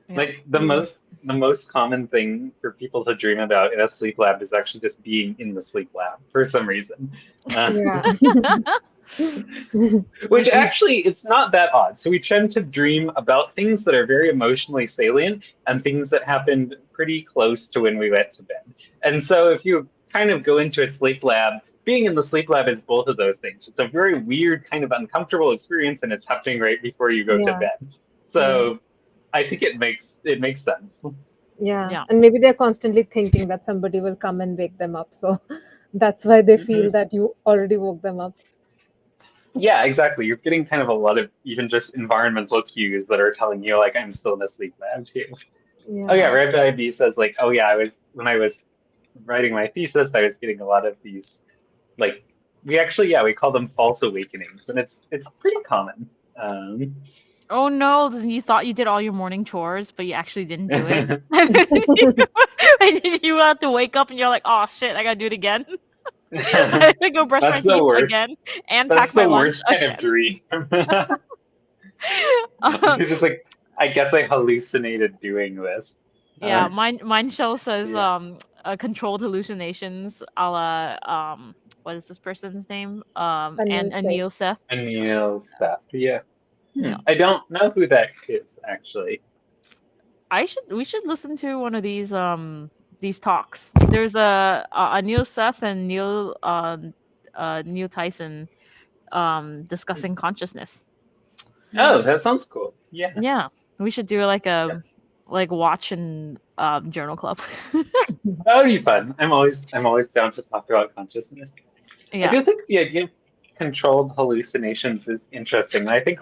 Speaker 1: Yeah.
Speaker 2: Like the most common thing for people to dream about in a sleep lab is actually just being in the sleep lab for some reason.
Speaker 3: Yeah.
Speaker 2: Which actually, it's not that odd. So we tend to dream about things that are very emotionally salient and things that happened pretty close to when we went to bed. And so if you kind of go into a sleep lab, being in the sleep lab is both of those things. It's a very weird, kind of uncomfortable experience, and it's happening right before you go to
Speaker 3: Yeah.
Speaker 2: bed.
Speaker 3: Yeah.
Speaker 2: So I think it makes sense.
Speaker 3: Yeah.
Speaker 1: Yeah.
Speaker 3: And maybe they're constantly thinking that somebody will come and wake them up. So that's why they feel that you already woke them up.
Speaker 2: Yeah, exactly. You're getting kind of a lot of even just environmental cues that are telling you like I'm still in a sleep lab too. Oh yeah,
Speaker 3: Yeah.
Speaker 2: Red IB says like, oh yeah, when I was writing my thesis, I was getting a lot of these like we call them false awakenings, and it's pretty common.
Speaker 1: Oh no, then you thought you did all your morning chores, but you actually didn't do it. And then you have to wake up and you're like, oh shit, I gotta do it again. I have to go brush my
Speaker 2: That's the
Speaker 1: teeth
Speaker 2: worst.
Speaker 1: again and
Speaker 2: That's
Speaker 1: pack my
Speaker 2: the
Speaker 1: lunch
Speaker 2: worst kind of
Speaker 1: again.
Speaker 2: dream.
Speaker 1: Uh,
Speaker 2: It's just like I guess I hallucinated doing this.
Speaker 1: yeah, mine show says
Speaker 2: Yeah.
Speaker 1: controlled hallucinations a la what is this person's name? And
Speaker 3: Anil said.
Speaker 1: Anil Seth.
Speaker 2: Anil Seth. Yeah.
Speaker 1: Yeah.
Speaker 2: I don't know who that is actually.
Speaker 1: We should listen to one of these talks. There's a Neil Seth and Neil Tyson discussing consciousness.
Speaker 2: Oh, that sounds cool. Yeah.
Speaker 1: Yeah, we should do like a like watch and journal club.
Speaker 2: That would be fun. I'm always down to talk about consciousness. I
Speaker 1: Yeah.
Speaker 2: do think the idea of controlled hallucinations is interesting. I think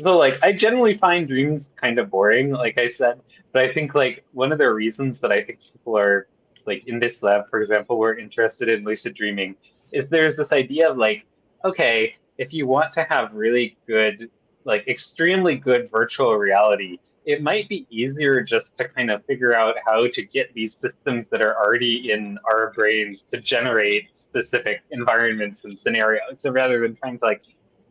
Speaker 2: so like I generally find dreams kind of boring, like I said, but I think like one of the reasons that I think people are like in this lab, for example, we're interested in lucid dreaming is there's this idea of like, okay, if you want to have really good, like extremely good virtual reality, it might be easier just to kind of figure out how to get these systems that are already in our brains to generate specific environments and scenarios. So rather than trying to like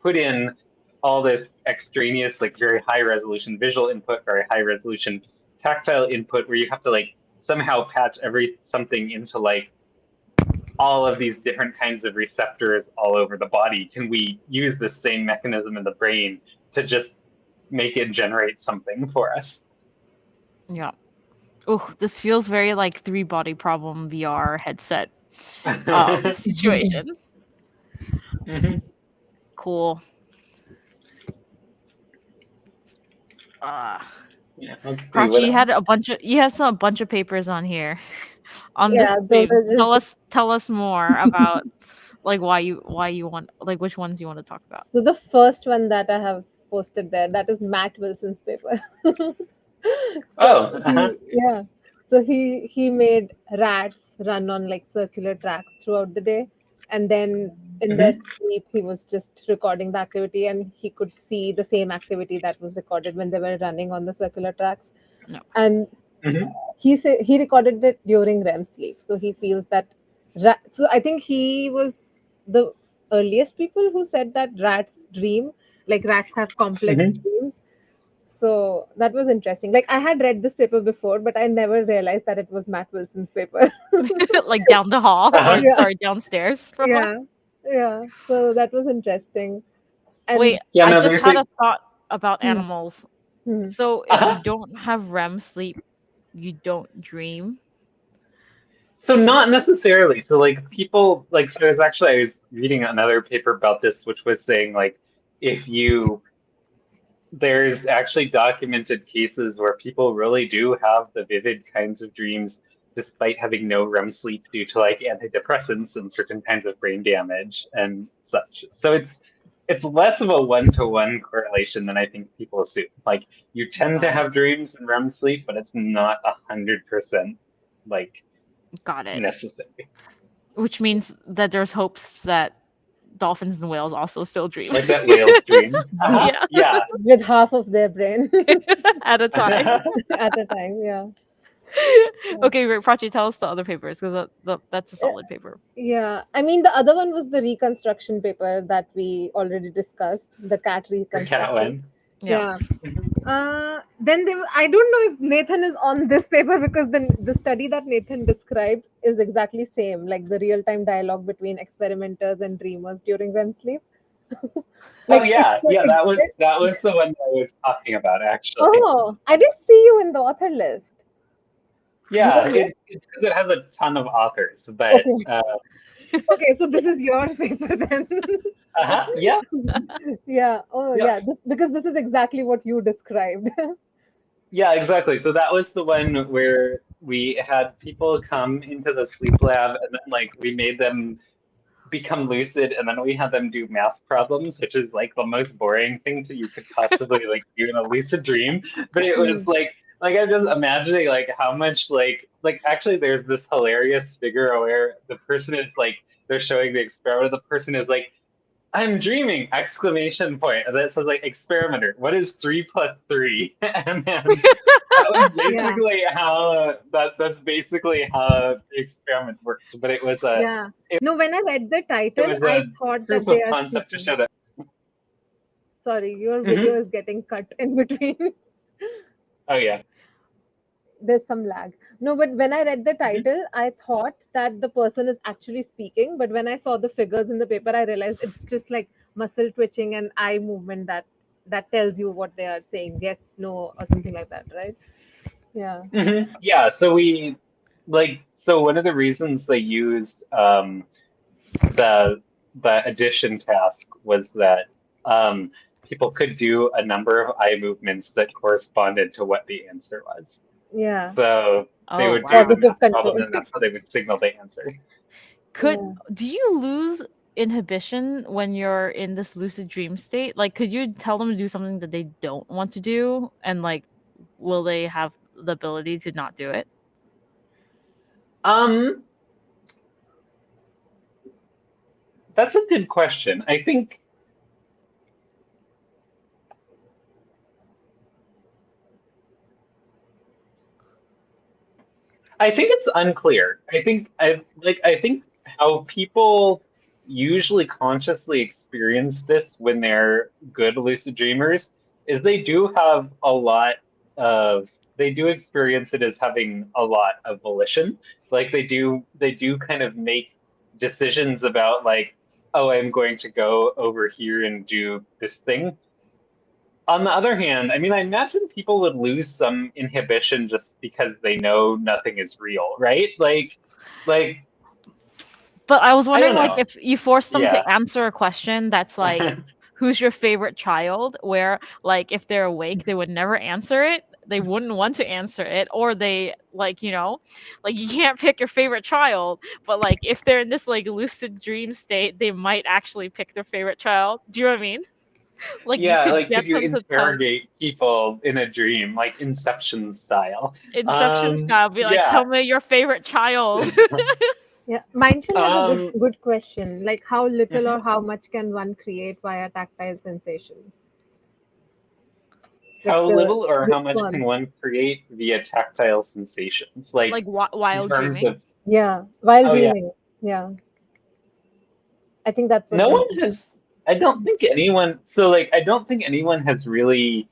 Speaker 2: put in all this extraneous, like very high resolution visual input, very high resolution tactile input, where you have to like somehow patch something into like all of these different kinds of receptors all over the body. Can we use the same mechanism in the brain to just make it generate something for us?
Speaker 1: Yeah. Oh, this feels very like Three Body Problem VR headset situation.
Speaker 2: Mhm.
Speaker 1: Cool. Uh
Speaker 2: Yeah, let's see
Speaker 1: Prachi,
Speaker 2: what
Speaker 1: you had a bunch of papers on here on this
Speaker 3: Yeah, those
Speaker 1: stream.
Speaker 3: are just
Speaker 1: Tell us more about like why you want like which ones you want to talk about.
Speaker 3: so the first one that I have posted there, that is Matt Wilson's paper. So
Speaker 2: Oh, uh-huh.
Speaker 3: yeah. So he made rats run on like circular tracks throughout the day, and then in their
Speaker 2: Mhm.
Speaker 3: sleep he was just recording the activity, and he could see the same activity that was recorded when they were running on the circular tracks.
Speaker 1: No.
Speaker 3: And
Speaker 2: Mhm.
Speaker 3: he recorded it during REM sleep. So he feels that so I think he was the earliest people who said that rats dream, like rats have complex
Speaker 2: Mhm.
Speaker 3: dreams. So that was interesting. Like I had read this paper before, but I never realized that it was Matt Wilson's paper.
Speaker 1: Like down the hall or
Speaker 2: Uh-huh.
Speaker 3: Yeah,
Speaker 1: sorry, downstairs from us.
Speaker 3: yeah, yeah. So that was interesting.
Speaker 1: Wait,
Speaker 3: And
Speaker 2: Yeah,
Speaker 1: I
Speaker 2: no,
Speaker 1: just
Speaker 2: there's
Speaker 1: had
Speaker 2: like
Speaker 1: a thought about
Speaker 3: hmm,
Speaker 1: animals.
Speaker 3: hmm.
Speaker 1: So if you
Speaker 2: uh-huh.
Speaker 1: don't have REM sleep, you don't dream.
Speaker 2: So not necessarily. So like people like so there's actually I was reading another paper about this which was saying like if you there's actually documented cases where people really do have the vivid kinds of dreams despite having no REM sleep due to like antidepressants and certain kinds of brain damage and such. So it's less of a one-to-one correlation than I think people assume. Like you tend to
Speaker 1: Got it.
Speaker 2: have dreams in REM sleep, but it's not 100% like
Speaker 1: Got it.
Speaker 2: necessary.
Speaker 1: Which means that there's hopes that dolphins and whales also still dream.
Speaker 2: Like that whale's dream. Uh-huh.
Speaker 1: Yeah,
Speaker 2: Yeah.
Speaker 3: With half of their brain
Speaker 1: at a time.
Speaker 3: at a time. Yeah. Yeah.
Speaker 1: Okay, wait, Prachi, tell us the other papers because that's a
Speaker 3: Uh,
Speaker 1: solid paper.
Speaker 3: Yeah, I mean, the other one was the reconstruction paper that we already discussed, the cat
Speaker 2: The cat
Speaker 3: reconstruction.
Speaker 2: one.
Speaker 1: Yeah.
Speaker 3: Yeah. Then I don't know if Nathan is on this paper because the study that Nathan described is exactly same, like the real time dialogue between experimenters and dreamers during REM sleep.
Speaker 2: Oh
Speaker 3: Like it's
Speaker 2: yeah,
Speaker 3: the
Speaker 2: yeah,
Speaker 3: exact.
Speaker 2: that was the one that I was talking about actually.
Speaker 3: Oh, I did see you in the author list. You
Speaker 2: Yeah,
Speaker 3: were there?
Speaker 2: it's because it has a ton of authors, but
Speaker 3: Okay. Okay, so this is your paper then.
Speaker 2: yeah,
Speaker 3: Yeah. Oh,
Speaker 2: yeah,
Speaker 3: yeah. This because this is exactly what you described.
Speaker 2: yeah, exactly. So that was the one where we had people come into the sleep lab and then like we made them become lucid and then we had them do math problems, which is like the most boring thing that you could possibly like do in a lucid dream. But it was
Speaker 3: Hmm.
Speaker 2: like I'm just imagining like how much like actually there's this hilarious figure where the person is like they're showing the experiment, the person is like, I'm dreaming! Exclamation point. And then it says like experimenter, what is 3 + 3? And then that was
Speaker 3: Yeah.
Speaker 2: basically how that's basically how the experiment worked. But
Speaker 3: Yeah. No, when I read the
Speaker 2: it
Speaker 3: title,
Speaker 2: was
Speaker 3: I
Speaker 2: a
Speaker 3: thought
Speaker 2: proof
Speaker 3: that they
Speaker 2: of
Speaker 3: are
Speaker 2: concept to
Speaker 3: speaking.
Speaker 2: show that.
Speaker 3: Sorry, your
Speaker 2: Mhm.
Speaker 3: video is getting cut in between.
Speaker 2: Oh yeah.
Speaker 3: There's some lag. No, but when I read the
Speaker 2: Mhm.
Speaker 3: title, I thought that the person is actually speaking. But when I saw the figures in the paper, I realized it's just like muscle twitching and eye movement that tells you what they are saying. Yes, no, or something like that, right? Yeah.
Speaker 2: Yeah, so we so one of the reasons they used the addition task was that people could do a number of eye movements that corresponded to what the answer was.
Speaker 3: Yeah.
Speaker 2: So they
Speaker 1: Oh
Speaker 2: would do the
Speaker 1: wow.
Speaker 3: Positive
Speaker 2: math problem,
Speaker 3: control.
Speaker 2: and that's how they would signal the answer.
Speaker 1: Could
Speaker 3: Yeah.
Speaker 1: do you lose inhibition when you're in this lucid dream state? Like could you tell them to do something that they don't want to do and like will they have the ability to not do it?
Speaker 2: Um, that's a good question. I think it's unclear. I think how people usually consciously experience this when they're good lucid dreamers is they do have a lot of they do experience it as having a lot of volition. Like they do kind of make decisions about like, oh, I'm going to go over here and do this thing. On the other hand, I mean, I imagine people would lose some inhibition just because they know nothing is real, right? Like
Speaker 1: But I was
Speaker 2: I
Speaker 1: wondering,
Speaker 2: don't
Speaker 1: like,
Speaker 2: know.
Speaker 1: if you force them
Speaker 2: Yeah.
Speaker 1: to answer a question that's like, who's your favorite child? Where, like, if they're awake, they would never answer it. They wouldn't want to answer it. Or they, like, like, you can't pick your favorite child. But, like, if they're in this, like, lucid dream state, they might actually pick their favorite child. Do you know what I mean? Like, you
Speaker 2: Yeah,
Speaker 1: could
Speaker 2: like could
Speaker 1: get
Speaker 2: you
Speaker 1: them to tell
Speaker 2: interrogate people in a dream, like Inception style?
Speaker 1: Inception style, be like,
Speaker 2: Yeah.
Speaker 1: tell me your favorite child.
Speaker 3: Yeah, Mindshell has a
Speaker 2: Um,
Speaker 3: good question. Like, how little
Speaker 2: mhm.
Speaker 3: or how much can one create via tactile sensations? Like
Speaker 2: How
Speaker 3: the
Speaker 2: little or how much can
Speaker 3: response.
Speaker 2: one create via tactile sensations? Like
Speaker 1: Like,
Speaker 2: in
Speaker 1: while
Speaker 2: terms
Speaker 1: dreaming.
Speaker 2: of,
Speaker 3: Yeah, while
Speaker 2: oh yeah,
Speaker 3: dreaming. Yeah, I think that's what
Speaker 2: no
Speaker 3: they're.
Speaker 2: one has, I don't think anyone, so like, I don't think anyone has really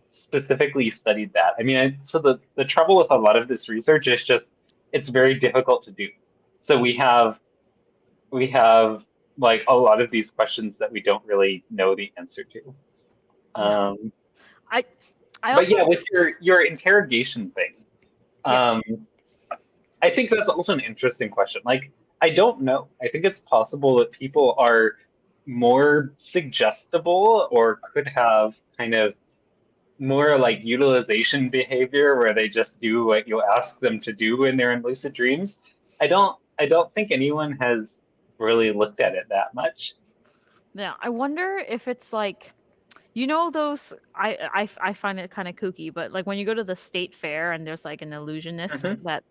Speaker 2: specifically studied that. I mean, so the trouble with a lot of this research is just, it's very difficult to do. So we have like a lot of these questions that we don't really know the answer to.
Speaker 1: Yeah.
Speaker 2: Um,
Speaker 1: I I
Speaker 2: but
Speaker 1: also
Speaker 2: yeah, with your interrogation thing,
Speaker 1: yeah.
Speaker 2: um, I think that's also an interesting question. Like, I don't know. I think it's possible that people are more suggestible or could have kind of more like utilization behavior where they just do what you ask them to do when they're in lucid dreams. I don't think anyone has really looked at it that much.
Speaker 1: Yeah, I wonder if it's like, those I find it kind of kooky, but like when you go to the state fair and there's like an illusionist
Speaker 2: Hmm.
Speaker 1: that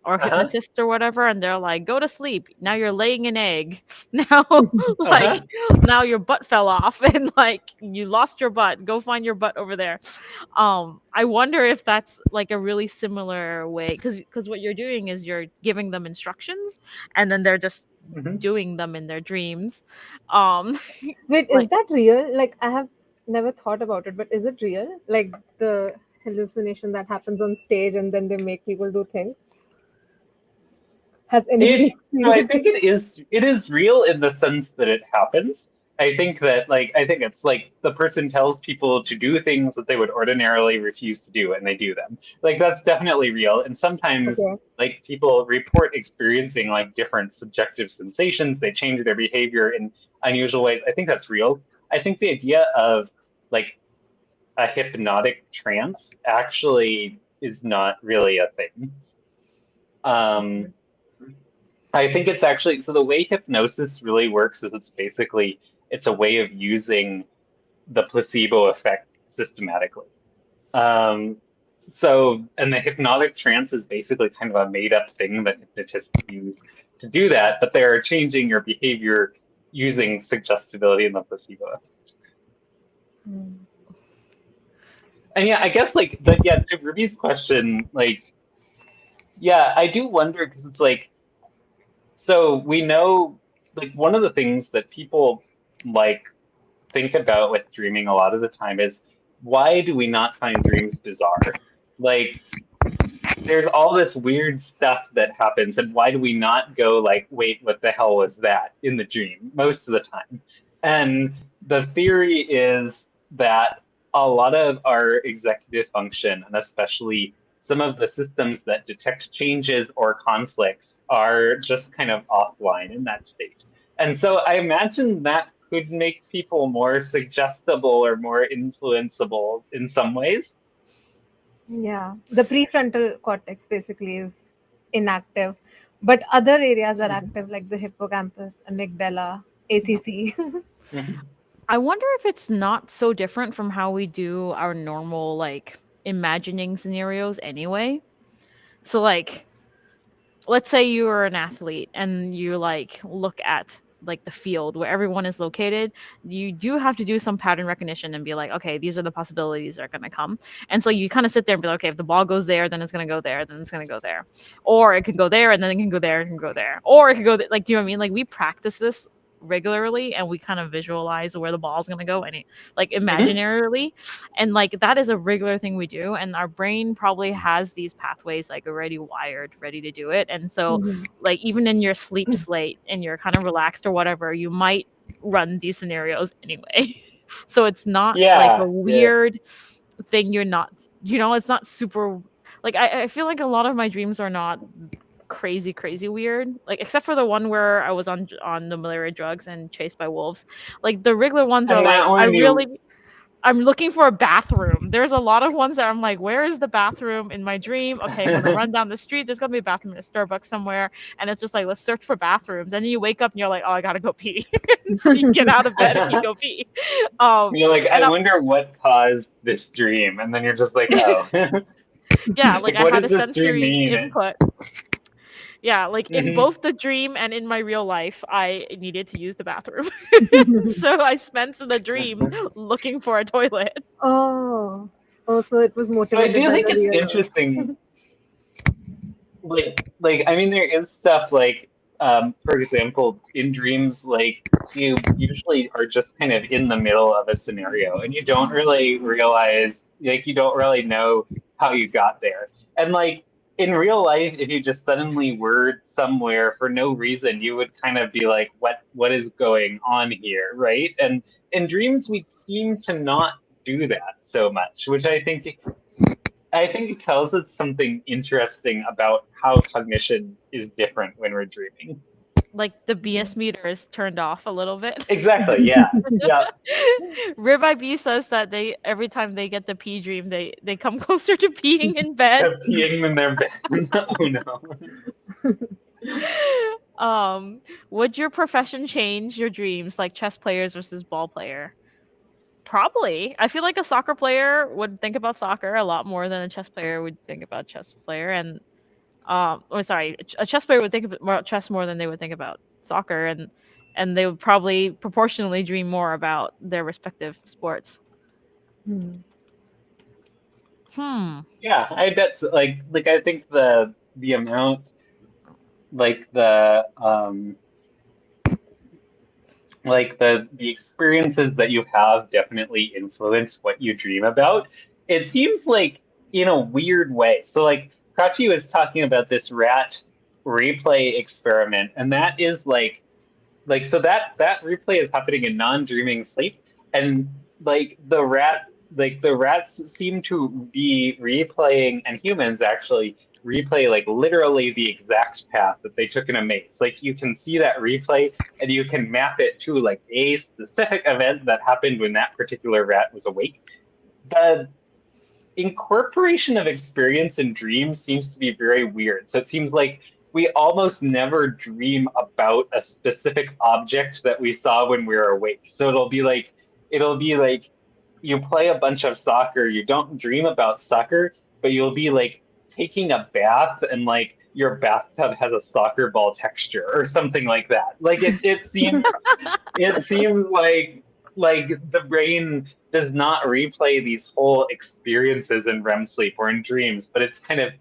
Speaker 1: or
Speaker 2: Uh-huh.
Speaker 1: hypnotist or whatever, and they're like, go to sleep. Now you're laying an egg. Now like
Speaker 2: Uh-huh.
Speaker 1: now your butt fell off and like you lost your butt. Go find your butt over there. I wonder if that's like a really similar way because what you're doing is you're giving them instructions and then they're just
Speaker 2: Hmm.
Speaker 1: doing them in their dreams. Um
Speaker 3: Wait, is
Speaker 1: like
Speaker 3: that real? Like, I have never thought about it, but is it real? Like the hallucination that happens on stage and then they make people do things? Has anybody
Speaker 2: So I
Speaker 3: experienced
Speaker 2: think
Speaker 3: it?
Speaker 2: it is real in the sense that it happens. I think it's like the person tells people to do things that they would ordinarily refuse to do and they do them. Like that's definitely real. And sometimes
Speaker 3: Okay.
Speaker 2: like people report experiencing like different subjective sensations, they change their behavior in unusual ways. I think that's real. I think the idea of like a hypnotic trance actually is not really a thing. Um, I think it's actually so the way hypnosis really works is it's a way of using the placebo effect systematically. Um, and the hypnotic trance is basically kind of a made up thing that hypnotists use to do that, but they're changing your behavior using suggestibility and the placebo effect.
Speaker 3: Hmm.
Speaker 2: And yeah, I guess to Ruby's question, like, yeah, I do wonder because it's like, so we know, like, one of the things that people like think about with dreaming a lot of the time is why do we not find dreams bizarre? Like, there's all this weird stuff that happens, and why do we not go like, wait, what the hell was that in the dream most of the time? And the theory is that a lot of our executive function, and especially some of the systems that detect changes or conflicts, are just kind of offline in that state. And so I imagine that could make people more suggestible or more influenceable in some ways.
Speaker 3: Yeah, the prefrontal cortex basically is inactive, but other areas are
Speaker 2: Mhm.
Speaker 3: active, like the hippocampus, amygdala, ACC.
Speaker 2: Mhm.
Speaker 1: I wonder if it's not so different from how we do our normal like imagining scenarios anyway. So like let's say you are an athlete and you like look at like the field where everyone is located, you do have to do some pattern recognition and be like, okay, these are the possibilities that are going to come. And so you kind of sit there and be like, okay, if the ball goes there, then it's going to go there, then it's going to go there, or it can go there and then it can go there and can go there, or it could go like, do you know what I mean? Like we practice this regularly and we kind of visualize where the ball's going to go any like
Speaker 2: Mhm.
Speaker 1: imaginarily, and like that is a regular thing we do, and our brain probably has these pathways like already wired ready to do it. And so
Speaker 3: Mhm.
Speaker 1: like even in your sleep slate and you're kind of relaxed or whatever, you might run these scenarios anyway. So it's not like
Speaker 2: Yeah,
Speaker 1: a
Speaker 2: yeah.
Speaker 1: weird thing. You're not, it's not super. Like I feel like a lot of my dreams are not crazy weird. Like except for the one where I was on the malaria drugs and chased by wolves. Like the regular ones are
Speaker 2: And
Speaker 1: like
Speaker 2: that one you
Speaker 1: I'm looking for a bathroom. There's a lot of ones that I'm like, where is the bathroom in my dream? Okay, I'm gonna run down the street. There's gonna be a bathroom in a Starbucks somewhere, and it's just like, let's search for bathrooms. And then you wake up and you're like, oh, I gotta go pee. So you get out of bed and you go pee.
Speaker 2: you're like,
Speaker 1: And
Speaker 2: I wonder what caused this dream, and then you're just like, oh,
Speaker 1: yeah, like
Speaker 2: like
Speaker 1: I
Speaker 2: what
Speaker 1: had
Speaker 2: does
Speaker 1: a
Speaker 2: this dream
Speaker 1: sensory
Speaker 2: mean?
Speaker 1: input. Yeah, like in
Speaker 2: Mhm.
Speaker 1: both the dream and in my real life, I needed to use the bathroom. So I spent the dream looking for a toilet.
Speaker 3: Oh, oh, so it was
Speaker 2: So I
Speaker 3: motivated
Speaker 2: do
Speaker 3: by
Speaker 2: think
Speaker 3: the
Speaker 2: it's
Speaker 3: real
Speaker 2: interesting. Like I mean, there is stuff like, for example, in dreams, like you usually are just kind of in the middle of a scenario, and you don't really realize, like, you don't really know how you got there. And like in real life, if you just suddenly were somewhere for no reason, you would kind of be like, what is going on here, right? And in dreams, we seem to not do that so much, which I think it tells us something interesting about how cognition is different when we're dreaming.
Speaker 1: Like the BS meter is turned off a little bit.
Speaker 2: Exactly. Yeah. Yeah.
Speaker 1: Ribeye B says that they every time they get the pee dream, they come closer to peeing in bed.
Speaker 2: Of peeing in their bed. Oh no.
Speaker 1: Would your profession change your dreams, like chess players versus ball player? Probably. I feel like a soccer player would think about soccer a lot more than a chess player would think about chess player, and a chess player would think about chess more than they would think about soccer, and they would probably proportionally dream more about their respective sports.
Speaker 2: Yeah, I bet like I think the amount like the experiences that you have definitely influence what you dream about. It seems like in a weird way. So like Kachi was talking about this rat replay experiment, and that is like so that replay is happening in non-dreaming sleep, and the rats seem to be replaying, and humans actually replay like literally the exact path that they took in a maze. Like you can see that replay and you can map it to like a specific event that happened when that particular rat was awake. The incorporation of experience in dreams seems to be very weird. So it seems like we almost never dream about a specific object that we saw when we were awake. So it'll be like you play a bunch of soccer, you don't dream about soccer, but you'll be like taking a bath and like your bathtub has a soccer ball texture or something like that. Like it seems like the brain does not replay these whole experiences in REM sleep or in dreams, but it's kind of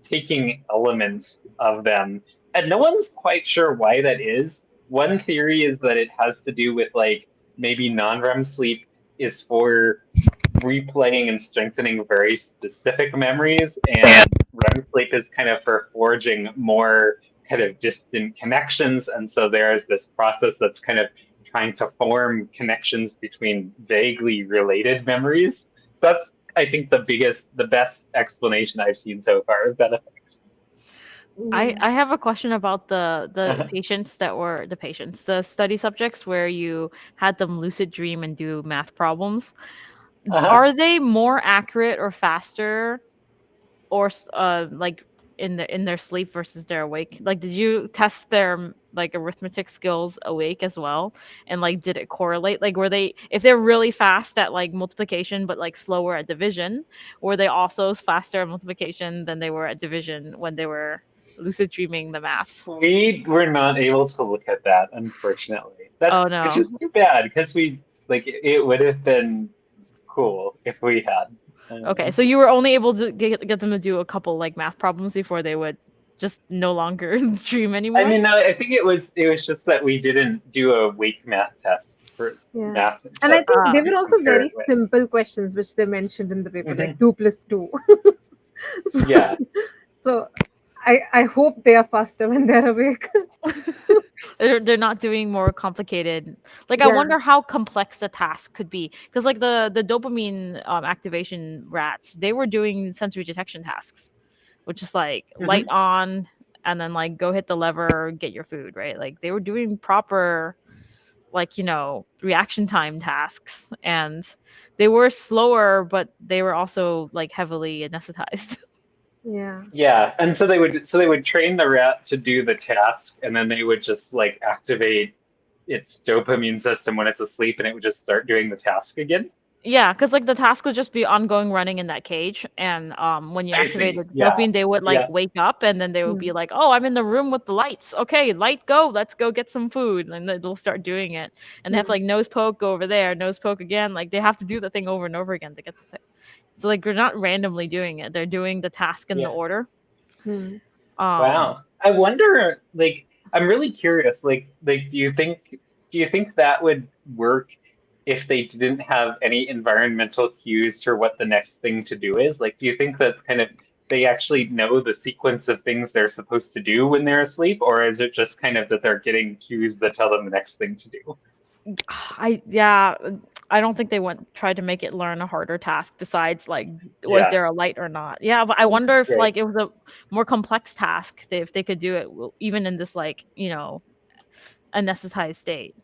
Speaker 2: taking elements of them. And no one's quite sure why that is. One theory is that it has to do with like maybe non-REM sleep is for replaying and strengthening very specific memories, and REM sleep is kind of for forging more kind of distant connections. And so there's this process that's kind of trying to form connections between vaguely related memories. That's, I think, the best explanation I've seen so far of that effect.
Speaker 1: I have a question about the patients the study subjects where you had them lucid dream and do math problems. Are they more accurate or faster, or like in their sleep versus their awake? Like, did you test their like arithmetic skills awake as well, and like did it correlate? Like, were they, if they're really fast at like multiplication but like slower at division, were they also faster at multiplication than they were at division when they were lucid dreaming the maths?
Speaker 2: We were not able to look at that, unfortunately.
Speaker 1: Oh
Speaker 2: Which
Speaker 1: no.
Speaker 2: is too bad because it would have been cool if we had.
Speaker 1: Okay, so you were only able to get them to do a couple like math problems before they would just no longer dream anymore.
Speaker 2: I mean, no, I think it was just that we didn't do a wake math test for math.
Speaker 3: And I think they
Speaker 2: to
Speaker 3: were also
Speaker 2: compare
Speaker 3: very
Speaker 2: it with.
Speaker 3: simple questions, which they mentioned in the paper, like
Speaker 2: Mhm.
Speaker 3: 2 plus 2.
Speaker 2: Yeah.
Speaker 3: So I hope they are faster when they're awake.
Speaker 1: They're not doing more complicated. Like I
Speaker 3: Yeah.
Speaker 1: wonder how complex the task could be, because like the dopamine activation rats, they were doing sensory detection tasks, which is like light
Speaker 2: Mhm.
Speaker 1: on and then like go hit the lever, get your food, right? Like they were doing proper, like, reaction time tasks, and they were slower, but they were also like heavily anesthetized.
Speaker 3: Yeah.
Speaker 2: Yeah, and so they would train the rat to do the task, and then they would just like activate its dopamine system when it's asleep, and it would just start doing the task again.
Speaker 1: Yeah, because like the task would just be ongoing running in that cage, and when you
Speaker 2: I see.
Speaker 1: activated the
Speaker 2: Yeah,
Speaker 1: dopamine, they would like
Speaker 2: yeah,
Speaker 1: wake up, and then they would be
Speaker 3: Hmm.
Speaker 1: like, "Oh, I'm in the room with the lights. Okay, light go. Let's go get some food." And then they'll start doing it, and they have to
Speaker 3: Hmm.
Speaker 1: like nose poke, go over there, nose poke again. Like they have to do the thing over and over again to get the thing. So like they're not randomly doing it; they're doing the task in the
Speaker 2: yeah.
Speaker 1: order.
Speaker 3: Hmm.
Speaker 1: Um,
Speaker 2: Wow. I wonder, like, I'm really curious, do you think that would work if they didn't have any environmental cues for what the next thing to do is? Like, do you think that kind of they actually know the sequence of things they're supposed to do when they're asleep, or is it just kind of that they're getting cues that tell them the next thing to do?
Speaker 1: yeah, I don't think they went tried to make it learn a harder task besides like was
Speaker 2: Yeah,
Speaker 1: there a light or not. Yeah, but I wonder if
Speaker 2: right.
Speaker 1: like it was a more complex task if they could do it even in this like anesthetized state.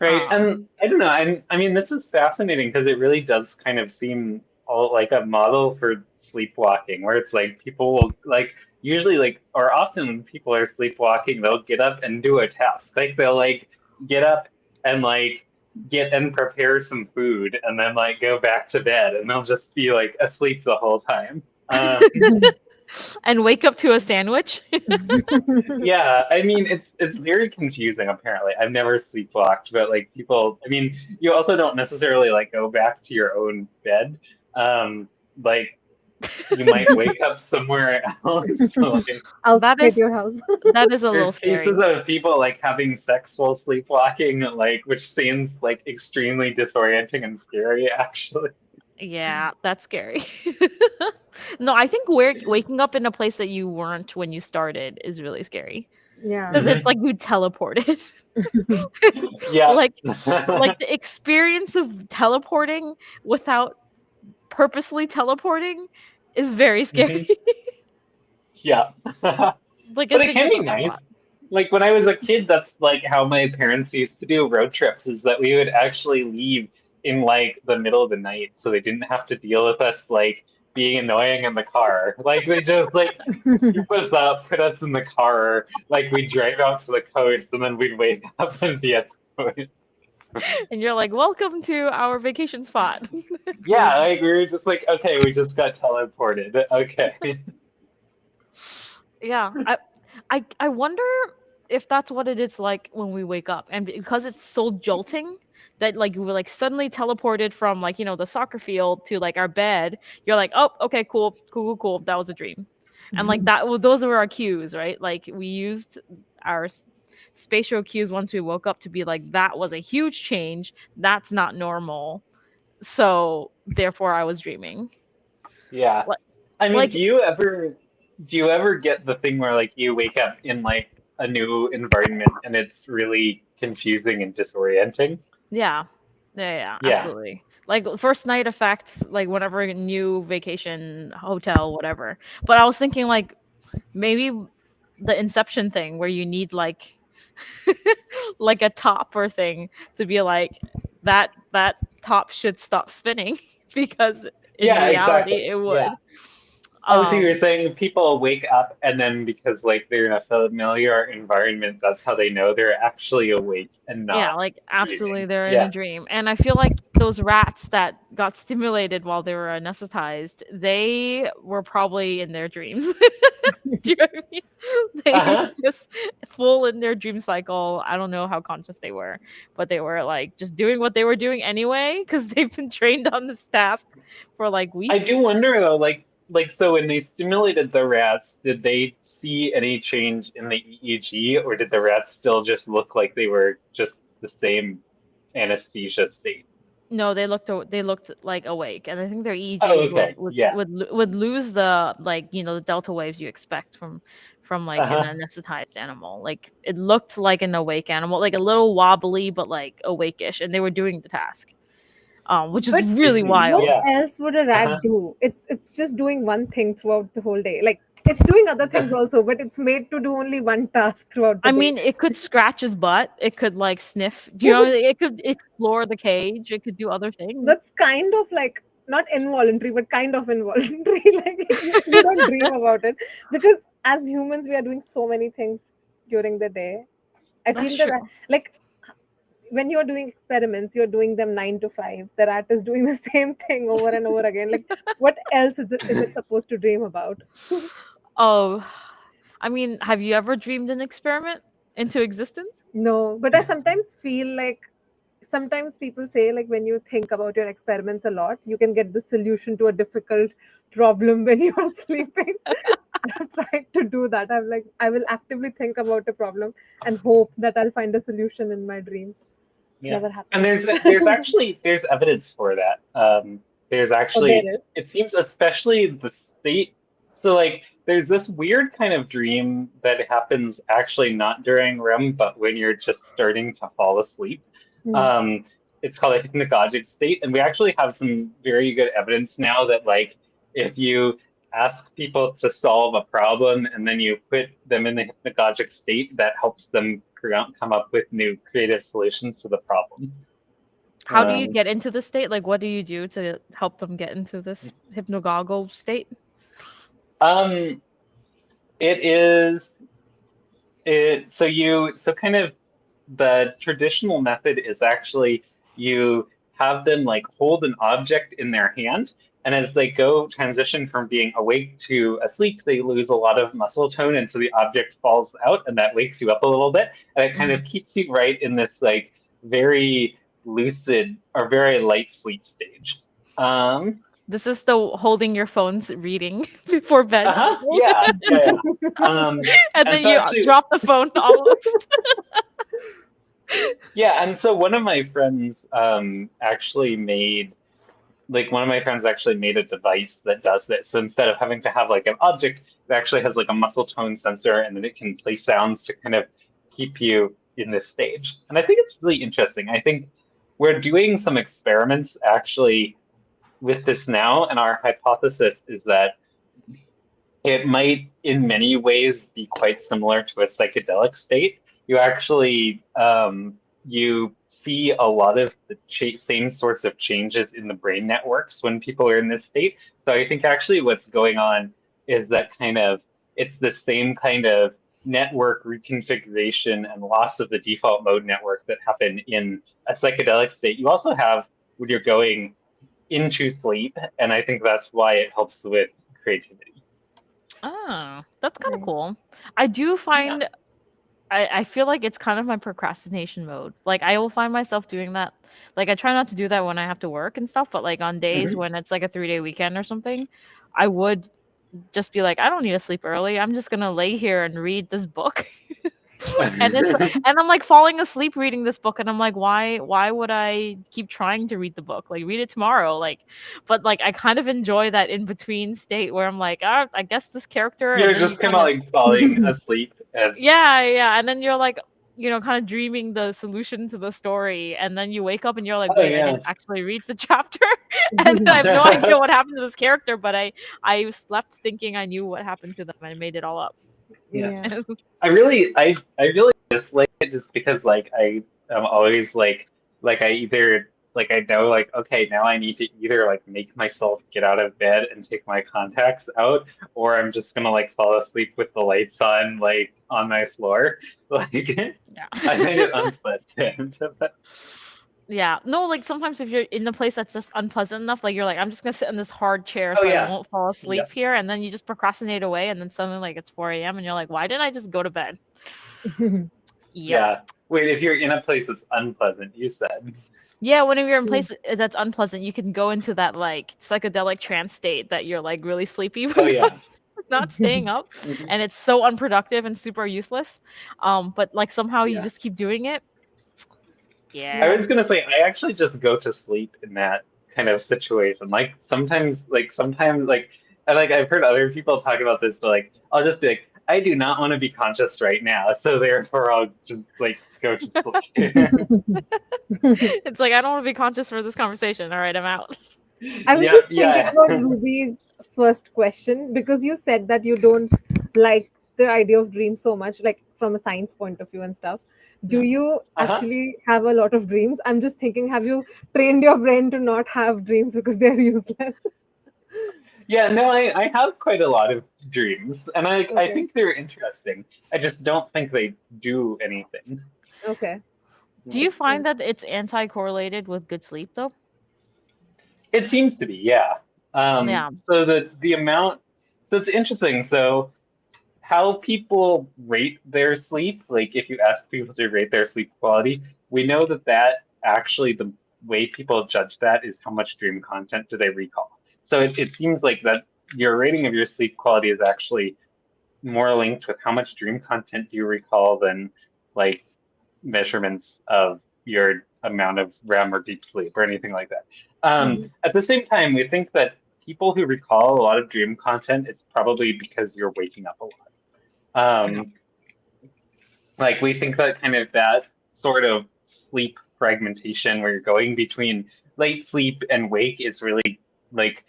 Speaker 2: Right.
Speaker 1: Um,
Speaker 2: And I don't know. I mean, this is fascinating because it really does kind of seem all like a model for sleepwalking, where it's like people will like usually like or often when people are sleepwalking, they'll get up and do a task. Like they'll like get up and like get and prepare some food and then like go back to bed and they'll just be like asleep the whole time.
Speaker 1: and wake up to a sandwich.
Speaker 2: Yeah, I mean it's very confusing apparently. I've never sleepwalked, but like people, I mean, you also don't necessarily like go back to your own bed. Um, like you might wake up somewhere else. Like
Speaker 1: that
Speaker 3: Outside
Speaker 1: is
Speaker 3: your house.
Speaker 1: that is a little
Speaker 2: there's cases
Speaker 1: scary.
Speaker 2: of people like having sex while sleepwalking, like which seems like extremely disorienting and scary actually.
Speaker 1: Yeah, that's scary. No, I think waking up in a place that you weren't when you started is really scary
Speaker 3: Yeah.
Speaker 1: because it's
Speaker 2: Mhm.
Speaker 1: like you teleported.
Speaker 2: Yeah.
Speaker 1: like like the experience of teleporting without purposely teleporting is very scary.
Speaker 2: Mhm. Yeah.
Speaker 1: Like I
Speaker 2: But it
Speaker 1: think
Speaker 2: can be
Speaker 1: about that a
Speaker 2: nice.
Speaker 1: lot.
Speaker 2: Like when I was a kid, that's like how my parents used to do road trips, is that we would actually leave in like the middle of the night so they didn't have to deal with us like being annoying in the car. Like they just like scoop us up, put us in the car, like we'd drive out to the coast and then we'd wake up and be at the coast.
Speaker 1: And you're like, welcome to our vacation spot.
Speaker 2: Yeah, like we were just like, okay, we just got teleported. Okay.
Speaker 1: Yeah. I wonder if that's what it is like when we wake up. And because it's so jolting that like we were like suddenly teleported from like, the soccer field to like our bed, you're like, oh, okay, cool, cool, cool, cool. That was a dream. And like that, well, those were our cues, right? Like we used our spatial cues once we woke up to be like, that was a huge change. That's not normal. So therefore I was dreaming.
Speaker 2: Yeah.
Speaker 1: Like,
Speaker 2: I mean,
Speaker 1: like
Speaker 2: do you ever get the thing where like you wake up in like a new environment and it's really confusing and disorienting?
Speaker 1: yeah. Yeah,
Speaker 2: Yeah.
Speaker 1: absolutely. Like first night effect, like whenever a new vacation hotel, whatever. But I was thinking like maybe the Inception thing where you need like like a topper thing to be like that top should stop spinning because in
Speaker 2: Yeah, exactly.
Speaker 1: reality it
Speaker 2: Yeah.
Speaker 1: would.
Speaker 2: Oh, so you're
Speaker 1: Um
Speaker 2: saying people wake up and then because like they're in a familiar environment, that's how they know they're actually awake and
Speaker 1: Yeah,
Speaker 2: not
Speaker 1: like absolutely
Speaker 2: dreaming.
Speaker 1: they're in a
Speaker 2: Yeah.
Speaker 1: dream. And I feel like those rats that got stimulated while they were anesthetized, they were probably in their dreams. Do you know what I mean? They
Speaker 2: Uh-huh.
Speaker 1: just full in their dream cycle. I don't know how conscious they were, but they were like just doing what they were doing anyway because they've been trained on this task for like
Speaker 2: I
Speaker 1: weeks.
Speaker 2: do wonder though, like so when they stimulated the rats, did they see any change in the EEG, or did the rats still just look like they were just the same anesthesia state?
Speaker 1: No, they looked like awake, and I think their
Speaker 2: Oh,
Speaker 1: EEGs
Speaker 2: okay. Yeah.
Speaker 1: would lose the the delta waves you expect from like an
Speaker 2: Uh-huh.
Speaker 1: anesthetized animal. Like it looked like an awake animal, like a little wobbly, but like awake-ish, and they were doing the task, which is
Speaker 3: But
Speaker 2: I
Speaker 1: really
Speaker 2: see.
Speaker 3: what
Speaker 1: wild.
Speaker 2: Yeah.
Speaker 3: else would a rat
Speaker 2: Uh-huh.
Speaker 3: do? It's just doing one thing throughout the whole day. Like it's doing other things also, but it's made to do only one task throughout the
Speaker 1: I
Speaker 3: day.
Speaker 1: mean, it could scratch his butt. It could like sniff.
Speaker 3: Yeah, but
Speaker 1: It could explore the cage. It could do other things.
Speaker 3: that's kind of like not involuntary, but kind of involuntary. Like you don't dream about it because as humans, we are doing so many things during the day. I
Speaker 1: That's
Speaker 3: feel that
Speaker 1: true.
Speaker 3: like when you're doing experiments, you're doing them 9 to 5. The rat is doing the same thing over and over again. Like, what else is it supposed to dream about?
Speaker 1: Oh, I mean, have you ever dreamed an experiment into existence?
Speaker 3: No, but I sometimes feel like sometimes people say like when you think about your experiments a lot, you can get the solution to a difficult problem when you are sleeping. I've tried to do that. I'm like, I will actively think about a problem and hope that I'll find a solution in my dreams.
Speaker 2: Yeah.
Speaker 3: Never
Speaker 2: And
Speaker 3: happens.
Speaker 2: there's evidence for that. There's
Speaker 3: Oh,
Speaker 2: actually,
Speaker 3: there is.
Speaker 2: it seems, especially the state. So like there's this weird kind of dream that happens actually not during REM, but when you're just starting to fall asleep.
Speaker 3: Hmm.
Speaker 2: Um, it's called a hypnagogic state, and we actually have some very good evidence now that like if you ask people to solve a problem and then you put them in the hypnagogic state, that helps them come up with new creative solutions to the problem.
Speaker 1: How do you
Speaker 2: Um,
Speaker 1: get into the state? Like, what do you do to help them get into this hypnagogic state?
Speaker 2: um, it is so kind of the traditional method is actually you have them like hold an object in their hand, and as they go transition from being awake to asleep, they lose a lot of muscle tone, and so the object falls out, and that wakes you up a little bit, and it kind of keeps you right in this like very lucid or very light sleep stage. Um,
Speaker 1: This is the holding your phones reading before bed,
Speaker 2: yeah, yeah, yeah.
Speaker 1: and
Speaker 2: And
Speaker 1: then
Speaker 2: so
Speaker 1: you
Speaker 2: actually,
Speaker 1: drop the phone almost.
Speaker 2: yeah, and so one of my friends actually made like one of my friends actually made a device that does this. So instead of having to have like an object, it actually has like a muscle tone sensor, and then it can play sounds to kind of keep you in this stage. And I think it's really interesting. I think we're doing some experiments actually with this now, and our hypothesis is that it might, in many ways, be quite similar to a psychedelic state. You actually you see a lot of the same sorts of changes in the brain networks when people are in this state. So I think actually what's going on is that kind of it's the same kind of network reconfiguration and loss of the default mode network that happen in a psychedelic state. You also have when you're going into sleep, and I think that's why it helps with creativity.
Speaker 1: Oh, that's kind of
Speaker 3: Nice.
Speaker 1: cool. I do
Speaker 2: Yeah.
Speaker 1: find I feel like it's kind of my procrastination mode. Like I will find myself doing that. Like I try not to do that when I have to work and stuff, but like on days
Speaker 2: Mhm.
Speaker 1: when it's like a 3-day weekend or something, I would just be like, I don't need to sleep early. I'm just gonna lay here and read this book. And I'm like falling asleep reading this book, and I'm like, why would I keep trying to read the book? Like read it tomorrow. Like, but like I kind of enjoy that in between state where I'm like, ah, I guess this character, and
Speaker 2: You're
Speaker 1: then you
Speaker 2: just kind
Speaker 1: kind
Speaker 2: of
Speaker 1: of
Speaker 2: like falling asleep and
Speaker 1: yeah, and then you're like, kind of dreaming the solution to the story, and then you wake up and you're like,
Speaker 2: oh
Speaker 1: wait, I
Speaker 2: yeah.
Speaker 1: didn't actually read the chapter, and I have no idea what happened to this character, but I slept thinking I knew what happened to them and I made it all up.
Speaker 2: Yeah.
Speaker 3: Yeah.
Speaker 2: I really dislike it just because like I am always like I either like I know like okay now I need to either like make myself get out of bed and take my contacts out, or I'm just gonna like fall asleep with the lights on like on my floor. Like I
Speaker 1: Yeah.
Speaker 2: find it unpleasant.
Speaker 1: Yeah. No, like sometimes if you're in a place that's just unpleasant enough, like you're like, I'm just gonna sit in this hard chair
Speaker 2: Oh
Speaker 1: so I
Speaker 2: yeah.
Speaker 1: won't fall
Speaker 2: Yeah.
Speaker 1: asleep here, and then you just procrastinate away, and then suddenly like it's 4 a.m. and you're like, why didn't I just go to bed? Yep.
Speaker 2: Yeah. Wait, if you're in a place that's unpleasant, you said.
Speaker 1: Yeah, whenever you're in
Speaker 3: Mm.
Speaker 1: place that's unpleasant, you can go into that like psychedelic trance state that you're like really sleepy
Speaker 2: Oh
Speaker 1: but
Speaker 2: yeah.
Speaker 1: not staying up,
Speaker 2: Mhm.
Speaker 1: and it's so unproductive and super useless. But like somehow you
Speaker 2: Yeah.
Speaker 1: just keep doing it. Yeah.
Speaker 2: I was gonna say I actually just go to sleep in that kind of situation. Like I've heard other people talk about this, but like I'll just be like, I do not want to be conscious right now, so therefore I'll just like go to sleep.
Speaker 1: It's like I don't want to be conscious for this conversation. All right, I'm out.
Speaker 3: I was
Speaker 2: Yeah,
Speaker 3: just thinking
Speaker 2: yeah.
Speaker 3: about Ruby's first question because you said that you don't like the idea of dreams so much, like from a science point of view and stuff. Do
Speaker 1: Yeah.
Speaker 3: you
Speaker 2: Uh-huh.
Speaker 3: actually have a lot of dreams? I'm just thinking, have you trained your brain to not have dreams because they're useless?
Speaker 2: Yeah, no, I have quite a lot of dreams, and I
Speaker 3: Okay.
Speaker 2: think they're interesting. I just don't think they do anything.
Speaker 3: Okay.
Speaker 1: Do you find that it's anti-correlated with good sleep though?
Speaker 2: It seems to be, yeah.
Speaker 1: Yeah.
Speaker 2: So the amount, so it's interesting. So how people rate their sleep, like if you ask people to rate their sleep quality, we know that actually the way people judge that is how much dream content do they recall. So it seems like that your rating of your sleep quality is actually more linked with how much dream content do you recall than like measurements of your amount of REM or deep sleep or anything like that.
Speaker 3: Mhm.
Speaker 2: At the same time, we think that people who recall a lot of dream content, it's probably because you're waking up a lot. Um, like we think that kind of that sort of sleep fragmentation where you're going between late sleep and wake is really like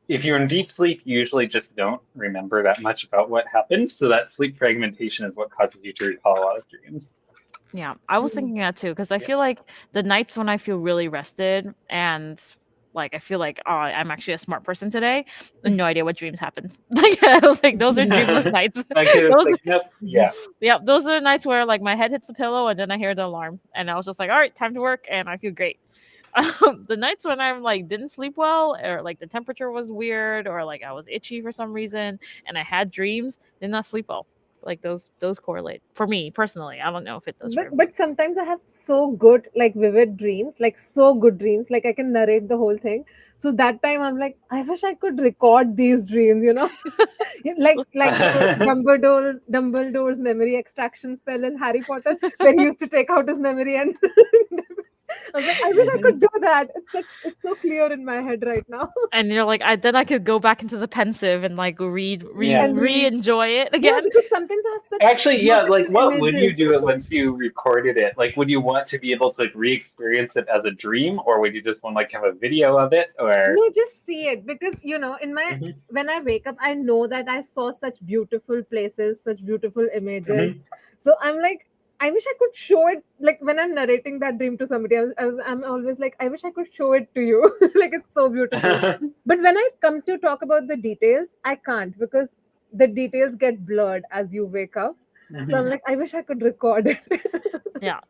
Speaker 2: if you're in deep sleep, you usually just don't remember that much about what happened. So that sleep fragmentation is what causes you to recall a lot of dreams.
Speaker 1: Yeah, I was
Speaker 3: Mhm.
Speaker 1: thinking that too because I
Speaker 2: Yeah.
Speaker 1: feel like the nights when I feel really rested and like I feel like oh I'm actually a smart person today, no idea what dreams happened. Like I was like those are dreamless nights.
Speaker 2: Like it was
Speaker 1: Those
Speaker 2: like, nope, yeah.
Speaker 1: yeah, those are nights where like my head hits the pillow and then I hear the alarm and I was just like all right time to work and I feel great. The nights when I'm like didn't sleep well or like the temperature was weird or like I was itchy for some reason and I had dreams did not sleep well. Like those correlate for me personally. I don't know if it does for everybody.
Speaker 3: But sometimes I have so good like vivid dreams, like so good dreams, like I can narrate the whole thing. So that time I'm like, I wish I could record these dreams, you know? Like Dumbledore's memory extraction spell in Harry Potter, where he used to take out his memory and I was like, I wish I could do that. It's so clear in my head right now.
Speaker 1: And you're like, then I could go back into the pensive and like
Speaker 2: Yeah.
Speaker 3: And read.
Speaker 1: re-enjoy it
Speaker 3: Yeah,
Speaker 1: again.
Speaker 3: because sometimes I have such
Speaker 2: Actually, yeah, like
Speaker 3: beautiful
Speaker 2: what would
Speaker 3: images.
Speaker 2: you do it once you recorded it? Like would you want to be able to like re-experience it as a dream or would you just want like have a video of it or
Speaker 3: No, just see it because you know, in my
Speaker 2: Mhm,
Speaker 3: when I wake up, I know that I saw such beautiful places, such beautiful images.
Speaker 2: mhm.
Speaker 3: So I'm like, I wish I could show it. Like when I'm narrating that dream to somebody, I'm always like, I wish I could show it to you. Like it's so beautiful. But when I come to talk about the details, I can't because the details get blurred as you wake up. So I'm
Speaker 2: Mhm.
Speaker 3: like, I wish I could record it.
Speaker 1: Yeah.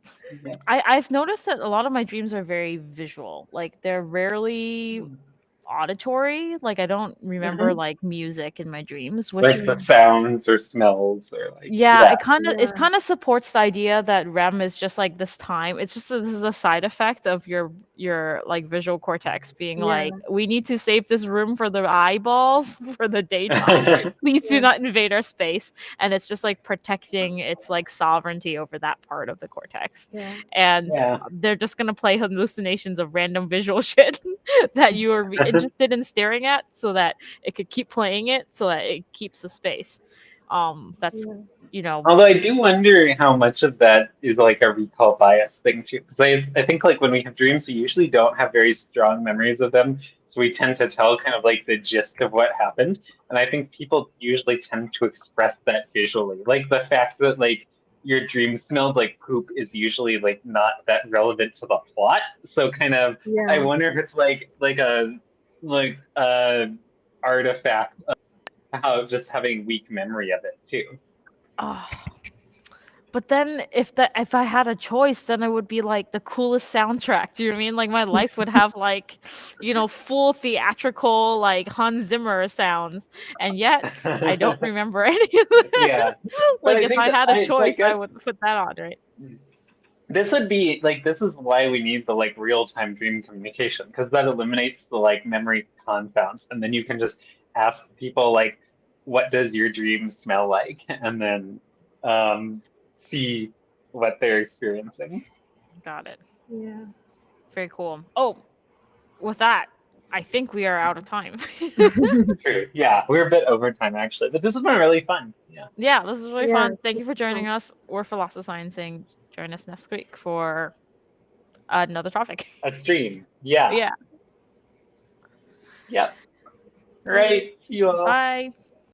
Speaker 2: Yeah.
Speaker 1: I've noticed that a lot of my dreams are very visual. Like they're rarely auditory. Like I don't remember
Speaker 2: Mhm.
Speaker 1: like music in my dreams, which
Speaker 2: Like the sounds or smells or like
Speaker 1: yeah,
Speaker 2: yeah.
Speaker 1: it
Speaker 3: Yeah.
Speaker 1: kind of supports the idea that REM is just like this time. It's just this is a side effect of your like visual cortex being
Speaker 3: Yeah.
Speaker 1: like, we need to save this room for the eyeballs for the daytime. Please do
Speaker 3: Yeah.
Speaker 1: not invade our space. And it's just like protecting its like sovereignty over that part of the cortex.
Speaker 3: Yeah.
Speaker 1: And
Speaker 2: Yeah.
Speaker 1: they're just gonna play hallucinations of random visual shit that you are interested in staring at, so that it could keep playing it, so that it keeps the space. That's
Speaker 3: Yeah.
Speaker 1: you know,
Speaker 2: Although I do wonder how much of that is like a recall bias thing too. Because I think like when we have dreams, we usually don't have very strong memories of them. So we tend to tell kind of like the gist of what happened. And I think people usually tend to express that visually. Like the fact that like your dream smelled like poop is usually like not that relevant to the plot. So kind of I
Speaker 3: Yeah.
Speaker 2: wonder if it's like a artifact of how just having weak memory of it too.
Speaker 1: oh. But then if I had a choice, then it would be like the coolest soundtrack. Do you know what I mean? Like my life would have like, full theatrical like Hans Zimmer sounds, and yet I don't remember any of that.
Speaker 2: Yeah, but
Speaker 1: Like
Speaker 2: I
Speaker 1: if
Speaker 2: think
Speaker 1: I had a
Speaker 2: so I
Speaker 1: choice, I
Speaker 2: guess
Speaker 1: would put that on, right?
Speaker 2: this would be like this is why we need the like real-time dream communication because that eliminates the like memory confounds and then you can just ask people like what does your dream smell like and then see what they're experiencing.
Speaker 1: Got it.
Speaker 3: Yeah.
Speaker 1: Very cool. Oh, with that, I think we are out of time.
Speaker 2: True. Yeah, we're a bit over time actually, but this has been really fun. Yeah.
Speaker 1: Yeah, this is really
Speaker 3: Yeah,
Speaker 1: fun. Thank you for
Speaker 3: it's fun.
Speaker 1: joining us. We're Philosophising. Join us next week for another topic.
Speaker 2: A stream. Yeah.
Speaker 1: Yeah.
Speaker 2: Yep. Right. See you all.
Speaker 1: Bye.